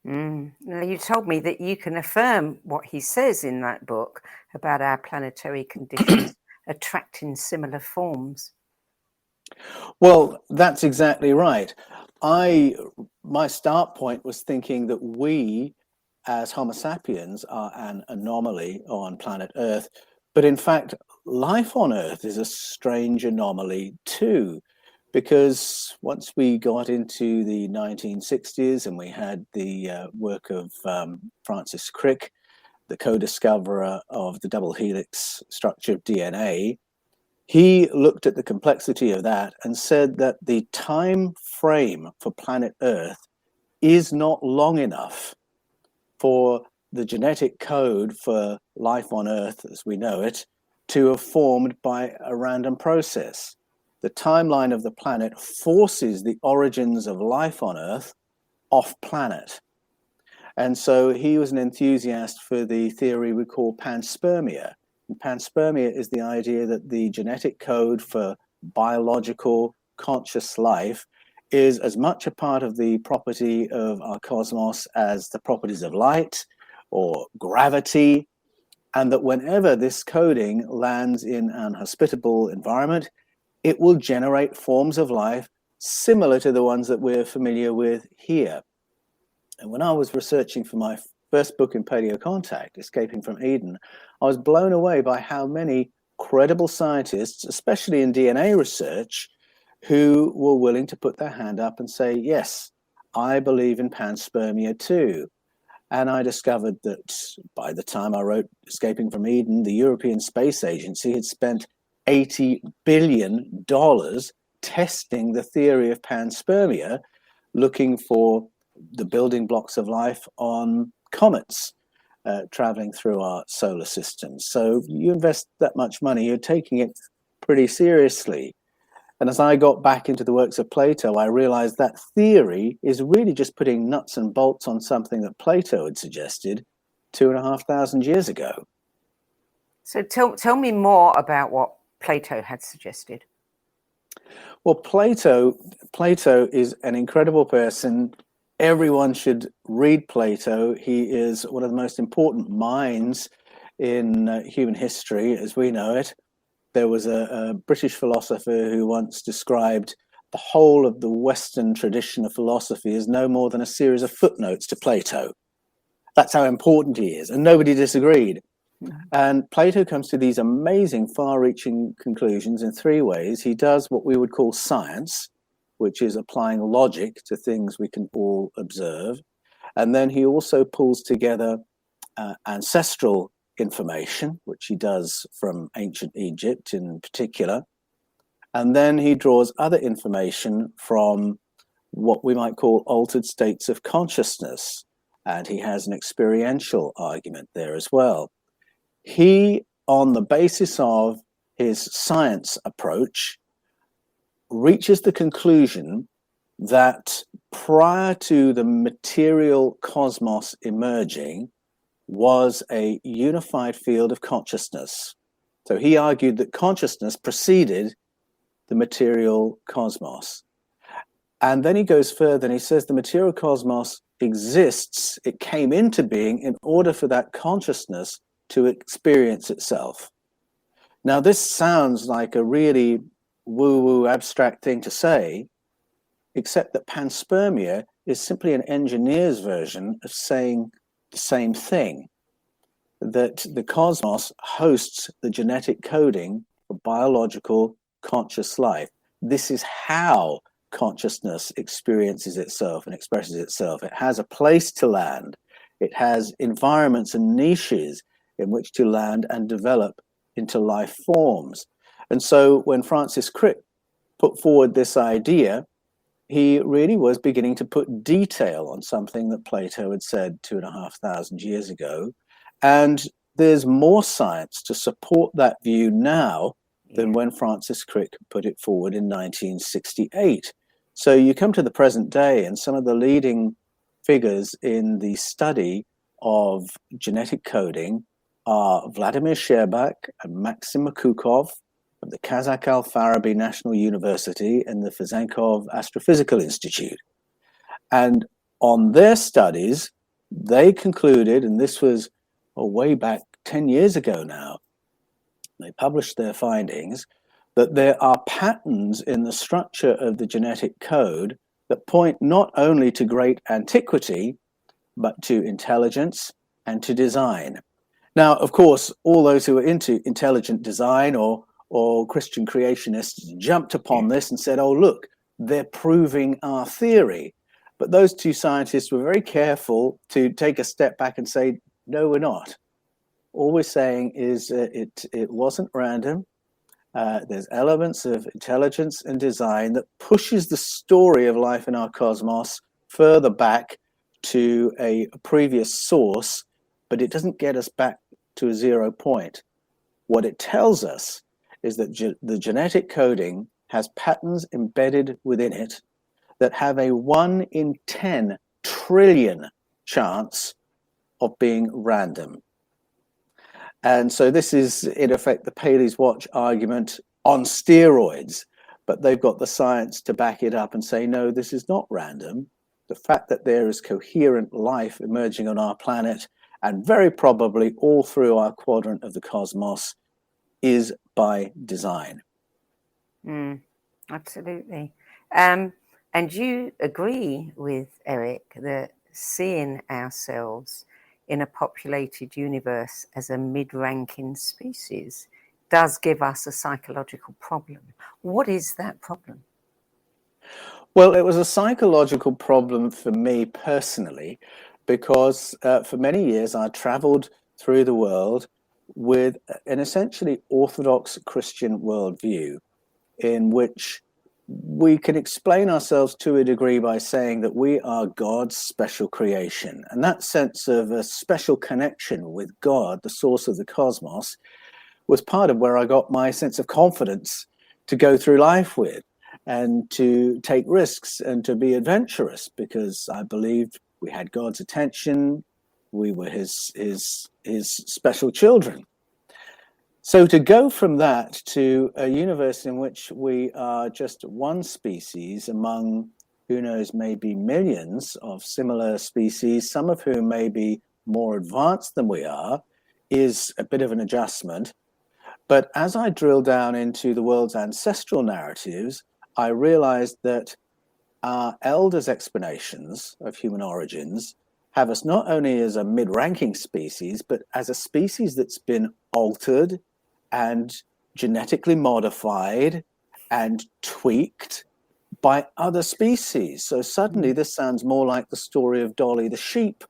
Speaker 2: Now, you told me that you can affirm what he says in that book about our planetary conditions attracting similar forms.
Speaker 5: Well, that's exactly right. My start point was thinking that we, as Homo sapiens, are an anomaly on planet Earth. But in fact, life on Earth is a strange anomaly too, because once we got into the 1960s and we had the work of Francis Crick, the co-discoverer of the double helix structure of DNA, he looked at the complexity of that and said that the time frame for planet Earth is not long enough for the genetic code for life on Earth, as we know it, to have formed by a random process. The timeline of the planet forces the origins of life on Earth off planet. And so he was an enthusiast for the theory we call panspermia. And panspermia is the idea that the genetic code for biological conscious life is as much a part of the property of our cosmos as the properties of light or gravity, and that whenever this coding lands in an hospitable environment, it will generate forms of life similar to the ones that we're familiar with here. And when I was researching for my first book in Paleocontact, Escaping from Eden, I was blown away by how many credible scientists, especially in DNA research, who were willing to put their hand up and say, yes, I believe in panspermia too. And I discovered that by the time I wrote Escaping from Eden, the European Space Agency had spent $80 billion testing the theory of panspermia, looking for the building blocks of life on comets traveling through our solar system. So you invest that much money, you're taking it pretty seriously. And as I got back into the works of Plato, I realized that theory is really just putting nuts and bolts on something that Plato had suggested 2,500 years ago.
Speaker 2: So tell me more about what Plato had suggested.
Speaker 5: Well, Plato is an incredible person. Everyone should read Plato. He is one of the most important minds in human history as we know it. There was a British philosopher who once described the whole of the Western tradition of philosophy as no more than a series of footnotes to Plato. That's how important he is, and nobody disagreed. And Plato comes to these amazing, far-reaching conclusions in three ways. He does what we would call science, which is applying logic to things we can all observe. And then he also pulls together ancestral information, which he does from ancient Egypt in particular. And then he draws other information from what we might call altered states of consciousness. And he has an experiential argument there as well. He, on the basis of his science approach, reaches the conclusion that prior to the material cosmos emerging was a unified field of consciousness. So he argued that consciousness preceded the material cosmos. And then he goes further and he says the material cosmos exists, it came into being in order for that consciousness to experience itself. Now, this sounds like a really woo-woo abstract thing to say, except that panspermia is simply an engineer's version of saying the same thing, that the cosmos hosts the genetic coding for biological conscious life. This is how consciousness experiences itself and expresses itself. It has a place to land. It has environments and niches in which to land and develop into life forms. And so when Francis Crick put forward this idea, he really was beginning to put detail on something that Plato had said 2,500 years ago. And there's more science to support that view now than when Francis Crick put it forward in 1968. So you come to the present day, and some of the leading figures in the study of genetic coding are Vladimir Sherbak and Maxim Makukov of the Kazakh Al-Farabi National University and the Fezenkov Astrophysical Institute. And on their studies, they concluded, and this was way back 10 years ago now, they published their findings, that there are patterns in the structure of the genetic code that point not only to great antiquity, but to intelligence and to design. Now, of course, all those who are into intelligent design or Christian creationists jumped upon this and said, oh, look, they're proving our theory. But those two scientists were very careful to take a step back and say, no, we're not. all we're saying is it wasn't random. There's elements of intelligence and design that pushes the story of life in our cosmos further back to a previous source, but it doesn't get us back to a 0 point. What it tells us is that the genetic coding has patterns embedded within it that have a 1 in 10 trillion chance of being random. And so this is, in effect, the Paley's watch argument on steroids, but they've got the science to back it up and say, no, this is not random. The fact that there is coherent life emerging on our planet, and very probably all through our quadrant of the cosmos, is by design.
Speaker 2: Absolutely. And you agree with Erich that seeing ourselves in a populated universe as a mid-ranking species does give us a psychological problem. What is that problem?
Speaker 5: Well, it was a psychological problem for me personally, because for many years I traveled through the world with an essentially orthodox Christian worldview, in which we can explain ourselves to a degree by saying that we are God's special creation. And that sense of a special connection with God, the source of the cosmos, was part of where I got my sense of confidence to go through life with, and to take risks and to be adventurous, because I believed we had God's attention, we were his special children. So to go from that to a universe in which we are just one species among, who knows, maybe millions of similar species, some of whom may be more advanced than we are, is a bit of an adjustment. But as I drill down into the world's ancestral narratives, I realized that our elders' explanations of human origins have us not only as a mid-ranking species, but as a species that's been altered and genetically modified and tweaked by other species. So suddenly this sounds more like the story of Dolly the sheep,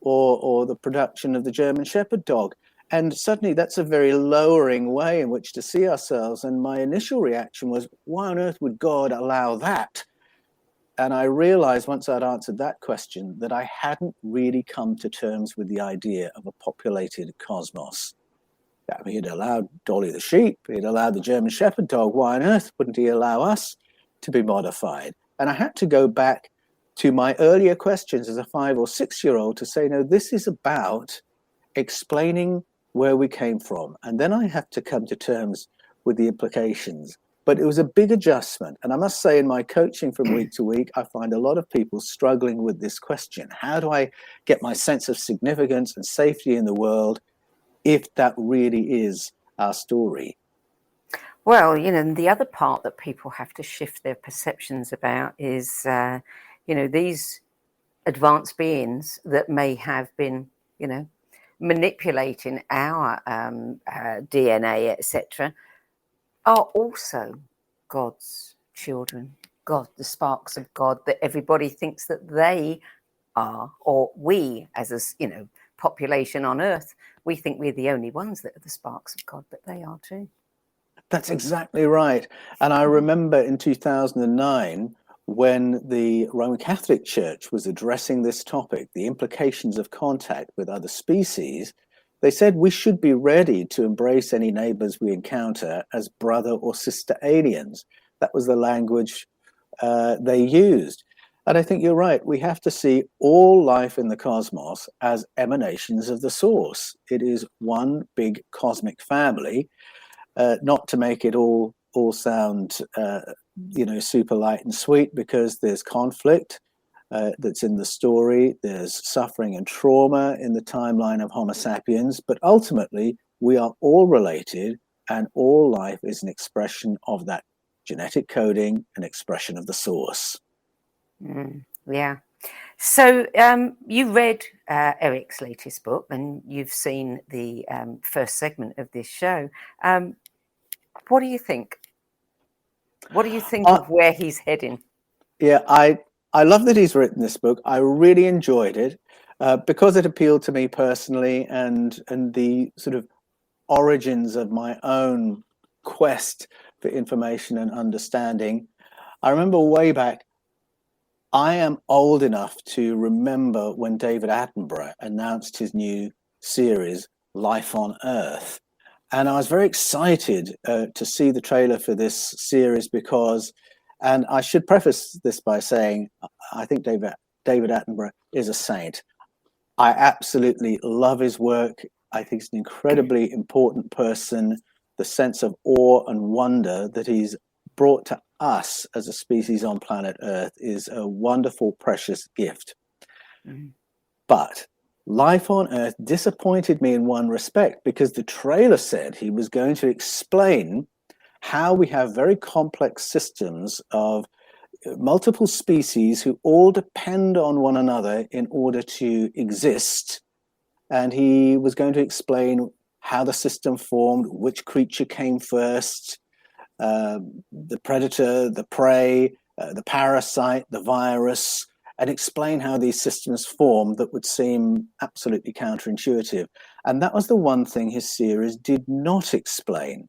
Speaker 5: or the production of the German Shepherd dog. And suddenly that's a very lowering way in which to see ourselves. And my initial reaction was, why on earth would God allow that? And I realized once I'd answered that question that I hadn't really come to terms with the idea of a populated cosmos. I mean, he'd allowed Dolly the sheep, he'd allowed the German Shepherd dog. Why on earth wouldn't he allow us to be modified? And I had to go back to my earlier questions as a 5 or 6 year old to say, no, this is about explaining where we came from. And then I have to come to terms with the implications. But it was a big adjustment. And I must say, in my coaching from week to week, I find a lot of people struggling with this question. How do I get my sense of significance and safety in the world if that really is our story?
Speaker 2: Well, the other part that people have to shift their perceptions about is, these advanced beings that may have been, manipulating our DNA, etc., are also God's children, God, the sparks of God that everybody thinks that they are, or we as a, population on Earth, we think we're the only ones that are the sparks of God, but they are too.
Speaker 5: That's exactly right. And I remember in 2009, when the Roman Catholic Church was addressing this topic, the implications of contact with other species, they said we should be ready to embrace any neighbors we encounter as brother or sister aliens. That was the language they used. And I think you're right. We have to see all life in the cosmos as emanations of the source. It is one big cosmic family, not to make it all sound, super light and sweet, because there's conflict that's in the story. There's suffering and trauma in the timeline of Homo sapiens, but ultimately we are all related, and all life is an expression of that genetic coding, an expression of the source.
Speaker 2: Yeah. So you read Erich's latest book, and you've seen the first segment of this show. What do you think? What do you think of where he's heading?
Speaker 5: Yeah, I love that he's written this book. I really enjoyed it. because it appealed to me personally, and the sort of origins of my own quest for information and understanding. I remember way back, I am old enough to remember when David Attenborough announced his new series, Life on Earth. And I was very excited to see the trailer for this series because, and I should preface this by saying, I think David Attenborough is a saint. I absolutely love his work. I think he's an incredibly important person. The sense of awe and wonder that he's brought to us as a species on planet Earth is a wonderful, precious gift. Mm-hmm. But Life on Earth disappointed me in one respect, because the trailer said he was going to explain how we have very complex systems of multiple species who all depend on one another in order to exist. And he was going to explain how the system formed, which creature came first, the predator, the prey, the parasite, the virus, and explain how these systems form that would seem absolutely counterintuitive. And that was the one thing his series did not explain,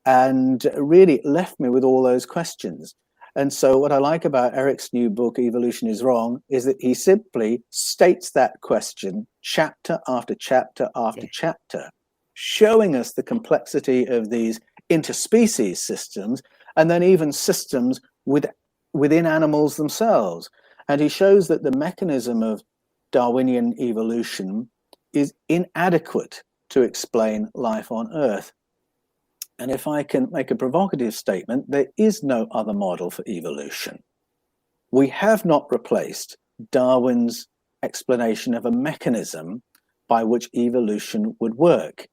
Speaker 5: and really left me with all those questions. And so what I like about Erich's new book, Evolution is Wrong, is that he simply states that question chapter after chapter after chapter, showing us the complexity of these interspecies systems, and then even systems within animals themselves. And he shows that the mechanism of Darwinian evolution is inadequate to explain life on Earth. And if I can make a provocative statement, there is no other model for evolution. We have not replaced Darwin's explanation of a mechanism by which evolution would work.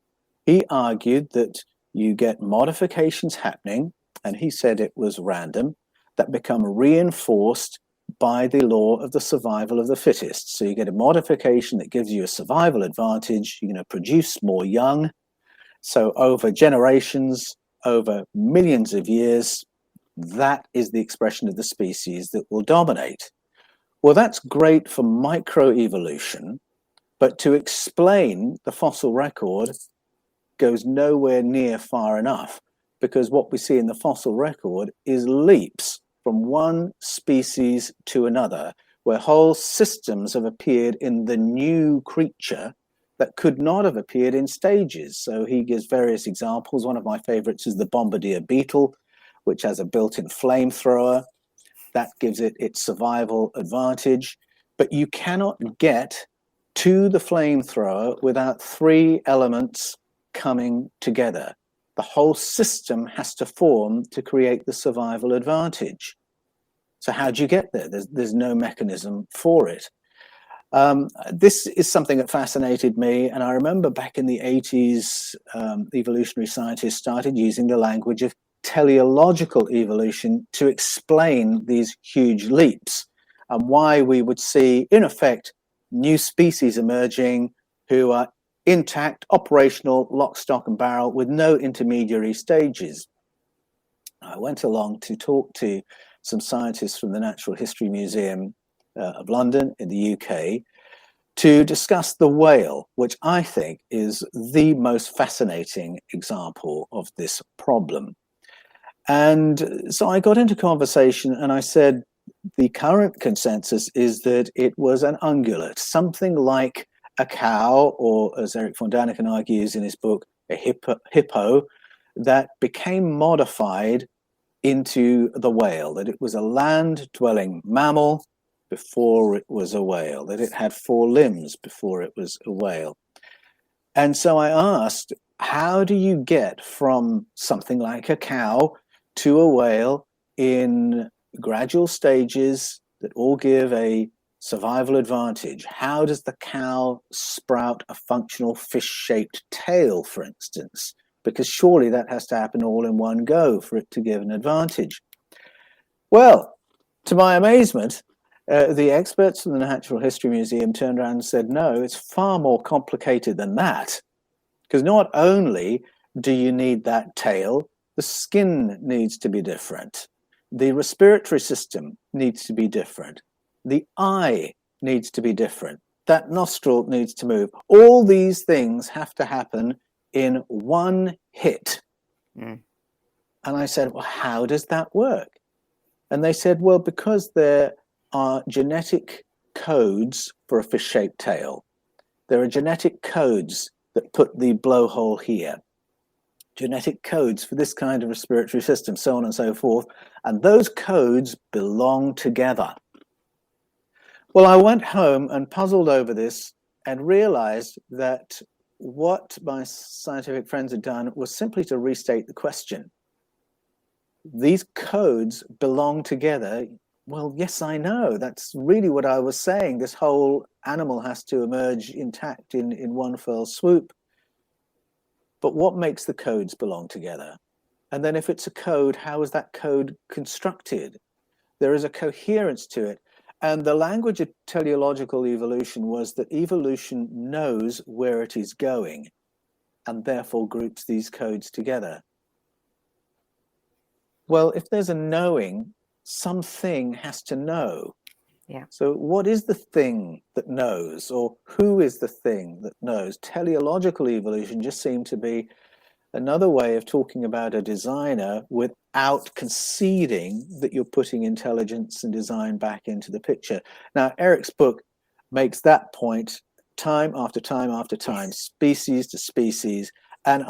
Speaker 5: He argued that you get modifications happening, and he said it was random, that become reinforced by the law of the survival of the fittest. So you get a modification that gives you a survival advantage. You're going to produce more young. So over generations, over millions of years, that is the expression of the species that will dominate. Well, that's great for microevolution, but to explain the fossil record goes nowhere near far enough, because what we see in the fossil record is leaps from one species to another, where whole systems have appeared in the new creature that could not have appeared in stages. So he gives various examples. One of my favorites is the bombardier beetle, which has a built-in flamethrower. That gives it its survival advantage. But you cannot get to the flamethrower without three elements coming together. The whole system has to form to create the survival advantage. So how do you get there? There's no mechanism for it. This is something that fascinated me, and I remember back in the 80s, evolutionary scientists started using the language of teleological evolution to explain these huge leaps and why we would see, in effect, new species emerging who are intact, operational, lock, stock and barrel with no intermediary stages. I went along to talk to some scientists from the Natural History Museum of London in the UK to discuss the whale, which I think is the most fascinating example of this problem. And so I got into conversation and I said, the current consensus is that it was an ungulate, something like a cow, or as Erich von Daniken argues in his book, a hippo that became modified into the whale, that it was a land-dwelling mammal before it was a whale, that it had four limbs before it was a whale. And so I asked, how do you get from something like a cow to a whale in gradual stages that all give a survival advantage? How does the cow sprout a functional fish-shaped tail, for instance? Because surely that has to happen all in one go for it to give an advantage. Well, to my amazement, the experts from the Natural History Museum turned around and said, no, it's far more complicated than that. Because not only do you need that tail, the skin needs to be different. The respiratory system needs to be different. The eye needs to be different. that nostril needs to move. All these things have to happen in one hit. And I said, well, how does that work? And they said, well, because there are genetic codes for a fish-shaped tail. There are genetic codes that put the blowhole here. Genetic codes for this kind of respiratory system, so on and so forth. And those codes belong together. Well, I went home and puzzled over this and realized that what my scientific friends had done was simply to restate the question. These codes belong together. Well, yes, I know. That's really what I was saying. This whole animal has to emerge intact in one fell swoop. But what makes the codes belong together? And then if it's a code, how is that code constructed? There is a coherence to it. And the language of teleological evolution was that evolution knows where it is going and therefore groups these codes together. Well, if there's a knowing, something has to know.
Speaker 2: Yeah.
Speaker 5: So what is the thing that knows, or who is the thing that knows? Teleological evolution just seemed to be another way of talking about a designer without conceding that you're putting intelligence and design back into the picture. Now, Erich's book makes that point time after time after time, species to species. And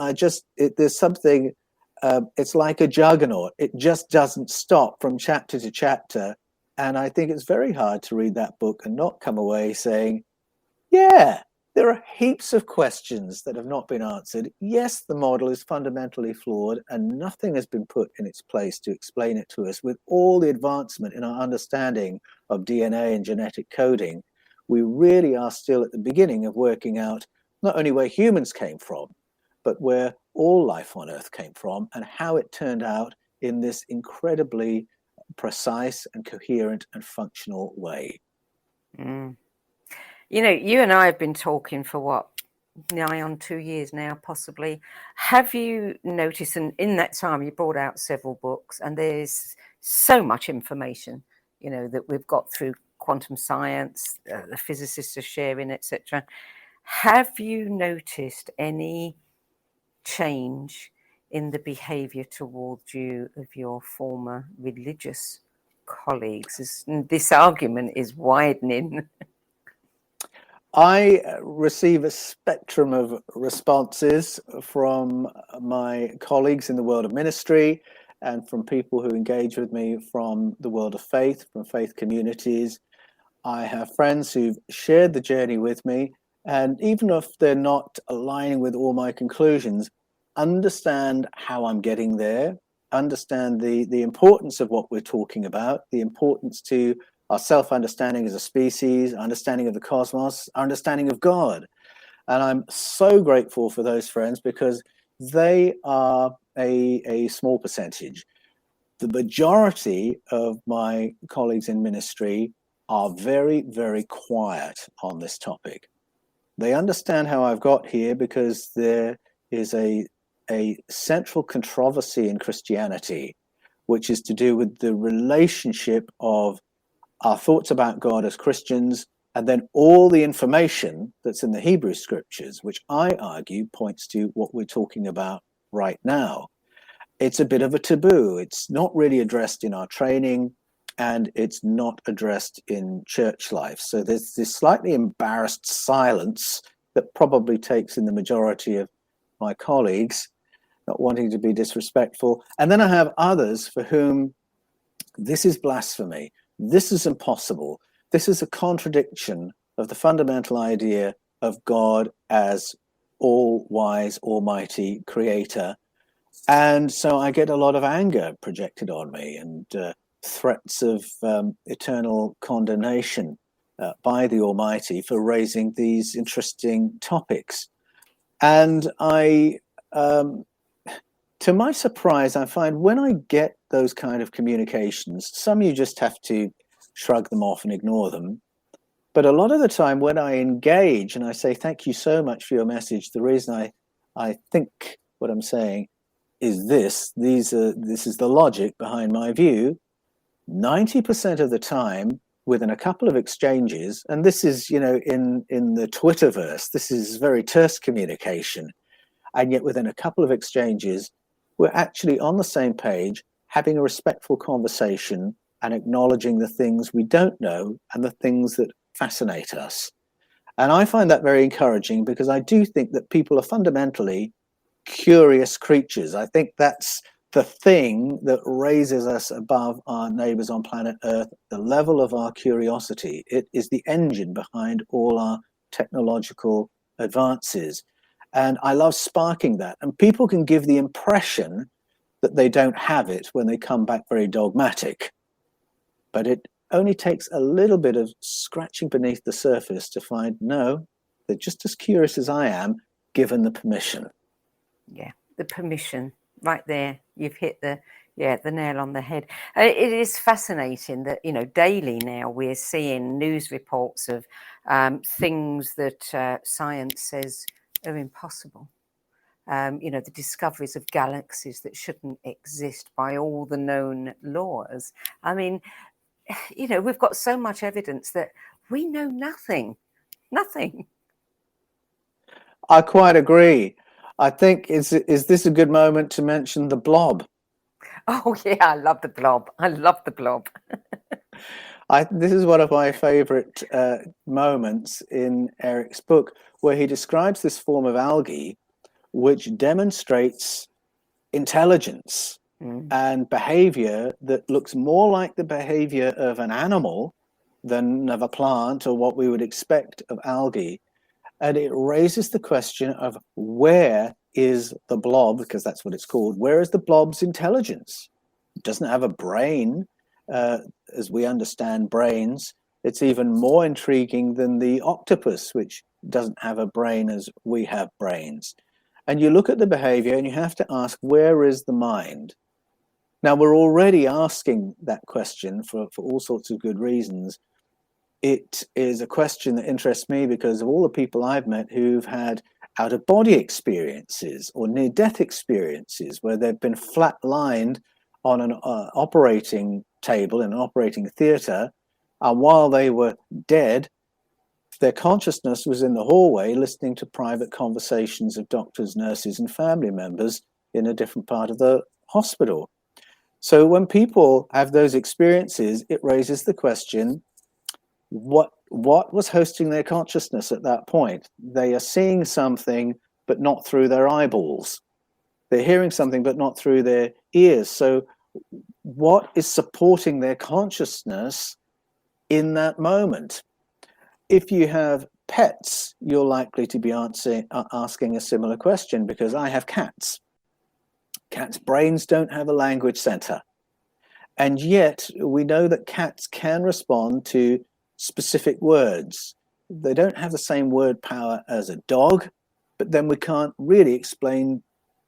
Speaker 5: there's something, it's like a juggernaut. It just doesn't stop from chapter to chapter. And I think it's very hard to read that book and not come away saying, yeah, there are heaps of questions that have not been answered. Yes, the model is fundamentally flawed and nothing has been put in its place to explain it to us. With all the advancement in our understanding of DNA and genetic coding, we really are still at the beginning of working out not only where humans came from, but where all life on Earth came from and how it turned out in this incredibly precise and coherent and functional way.
Speaker 2: You know, you and I have been talking for what, nigh on 2 years now, possibly. Have you noticed, and in that time you brought out several books, and there's so much information, you know, that we've got through quantum science, the physicists are sharing, etc. Have you noticed any change in the behavior towards you of your former religious colleagues? This argument is widening.
Speaker 5: I receive a spectrum of responses from my colleagues in the world of ministry and from people who engage with me from the world of faith, from faith communities. I have friends who've shared the journey with me, and even if they're not aligning with all my conclusions, understand how I'm getting there, understand the importance of what we're talking about, the importance to our self-understanding as a species, understanding of the cosmos, understanding of God. And I'm so grateful for those friends because they are a small percentage. The majority of my colleagues in ministry are very, very quiet on this topic. They understand how I've got here because there is a central controversy in Christianity, which is to do with the relationship of our thoughts about God as Christians, and then all the information that's in the Hebrew scriptures, which I argue points to what we're talking about right now. It's a bit of a taboo. It's not really addressed in our training, and it's not addressed in church life. So there's this slightly embarrassed silence that probably takes in the majority of my colleagues, not wanting to be disrespectful. And then I have others for whom this is blasphemy. This is impossible. This is a contradiction of the fundamental idea of God as all-wise, almighty creator. And so I get a lot of anger projected on me and threats of eternal condemnation by the Almighty for raising these interesting topics. And to my surprise, I find when I get those kind of communications, some you just have to shrug them off and ignore them. But a lot of the time when I engage and I say, thank you so much for your message, the reason I think what I'm saying is this is the logic behind my view. 90% of the time, within a couple of exchanges, and this is, in the Twitterverse, this is very terse communication, and yet within a couple of exchanges, we're actually on the same page, having a respectful conversation and acknowledging the things we don't know and the things that fascinate us. And I find that very encouraging, because I do think that people are fundamentally curious creatures. I think that's the thing that raises us above our neighbors on planet Earth, the level of our curiosity. It is the engine behind all our technological advances. And I love sparking that. And people can give the impression that they don't have it when they come back very dogmatic. But it only takes a little bit of scratching beneath the surface to find, no, they're just as curious as I am, given the permission.
Speaker 2: Yeah, the permission. Right there, you've hit the nail on the head. It is fascinating that, daily now we're seeing news reports of things that science says are impossible. The discoveries of galaxies that shouldn't exist by all the known laws. I mean, we've got so much evidence that we know nothing.
Speaker 5: I quite agree. I think, is this a good moment to mention the blob?
Speaker 2: Oh, yeah, I love the blob.
Speaker 5: This is one of my favorite moments in Erich's book, where he describes this form of algae which demonstrates intelligence and behavior that looks more like the behavior of an animal than of a plant, or what we would expect of algae. And it raises the question of, where is the blob, because that's what it's called, where is the blob's intelligence? It doesn't have a brain, as we understand brains. It's even more intriguing than the octopus, which doesn't have a brain as we have brains. And you look at the behavior and you have to ask, where is the mind? Now, we're already asking that question for all sorts of good reasons. It is a question that interests me because of all the people I've met who've had out-of-body experiences or near-death experiences, where they've been flat-lined on an operating table in an operating theatre, and while they were dead, their consciousness was in the hallway listening to private conversations of doctors, nurses, and family members in a different part of the hospital. So when people have those experiences, it raises the question, what was hosting their consciousness at that point? They are seeing something, but not through their eyeballs. They're hearing something, but not through their ears. So what is supporting their consciousness in that moment? If you have pets, you're likely to be asking a similar question, because I have cats. Cats' brains don't have a language center. And yet we know that cats can respond to specific words. They don't have the same word power as a dog, but then we can't really explain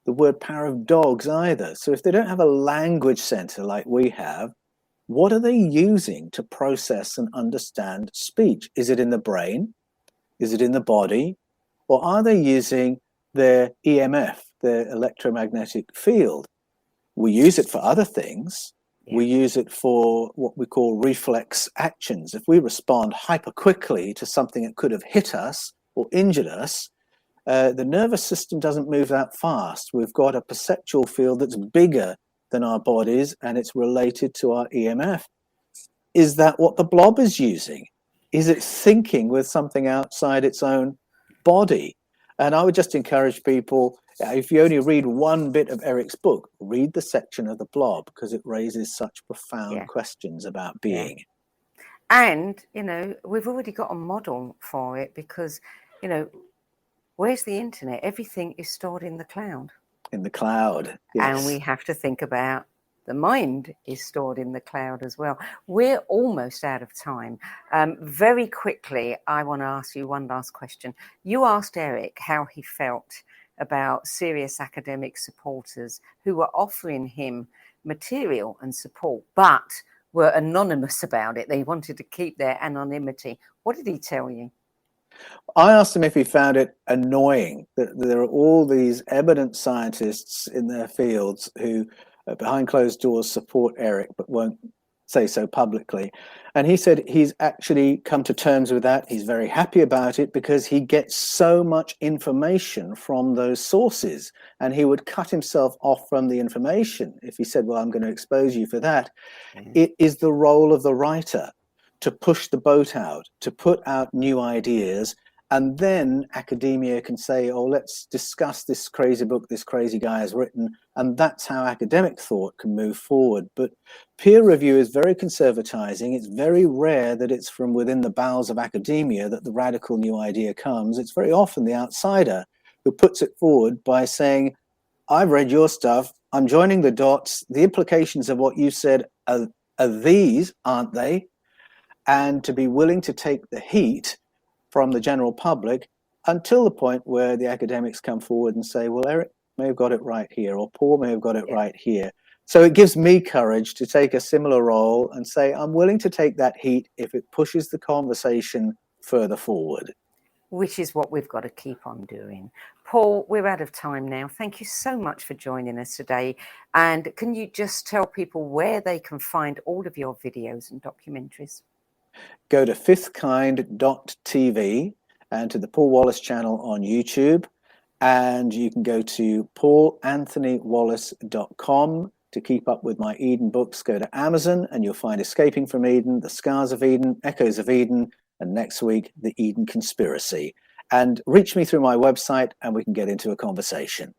Speaker 5: the word power of dogs either. So if they don't have a language center like we have, what are they using to process and understand speech? Is it in the brain? Is it in the body? Or are they using their EMF, their electromagnetic field? We use it for other things. We use it for what we call reflex actions. If we respond hyper quickly to something that could have hit us or injured us, the nervous system doesn't move that fast. We've got a perceptual field that's bigger than our bodies, and it's related to our EMF. Is that what the blob is using? Is it thinking with something outside its own body? And I would just encourage people, if you only read one bit of Erich's book, read the section of the blob, because it raises such profound questions about being.
Speaker 2: And, we've already got a model for it, because, where's the internet? Everything is stored in the cloud.
Speaker 5: In the cloud, yes.
Speaker 2: And we have to think about the mind is stored in the cloud as well. We're almost out of time. Very quickly, I want to ask you one last question. You asked Erich how he felt about serious academic supporters who were offering him material and support, but were anonymous about it. They wanted to keep their anonymity. What did he tell you?
Speaker 5: I asked him if he found it annoying that there are all these eminent scientists in their fields who, behind closed doors, support Erich but won't say so publicly. And he said he's actually come to terms with that. He's very happy about it because he gets so much information from those sources, and he would cut himself off from the information if he said, well, I'm going to expose you for that. It is the role of the writer to push the boat out, to put out new ideas, and then academia can say, oh, let's discuss this crazy book this crazy guy has written, and that's how academic thought can move forward. But peer review is very conservatizing. It's very rare that it's from within the bowels of academia that the radical new idea comes. It's very often the outsider who puts it forward by saying, I've read your stuff, I'm joining the dots, the implications of what you said are these, aren't they? And to be willing to take the heat from the general public until the point where the academics come forward and say, well, Eric may have got it right here, or Paul may have got it right here. So it gives me courage to take a similar role and say, I'm willing to take that heat if it pushes the conversation further forward.
Speaker 2: Which is what we've got to keep on doing. Paul, we're out of time now. Thank you so much for joining us today. And can you just tell people where they can find all of your videos and documentaries?
Speaker 5: Go to fifthkind.tv and to the Paul Wallis channel on YouTube. And you can go to paulanthonywallis.com to keep up with my Eden books. Go to Amazon and you'll find Escaping from Eden, The Scars of Eden, Echoes of Eden, and next week, The Eden Conspiracy. And reach me through my website and we can get into a conversation.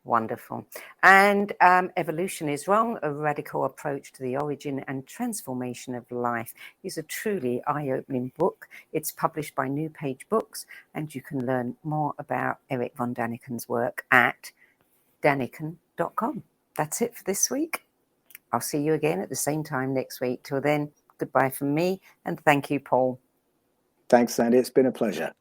Speaker 2: Wonderful. And Evolution is Wrong, a radical approach to the origin and transformation of life, is a truly eye-opening book. It's published by New Page Books, and you can learn more about Erich von Daniken's work at daniken.com. That's it for this week. I'll see you again at the same time next week. Till then, goodbye from me, and thank you, Paul.
Speaker 5: Thanks, Sandie. It's been a pleasure.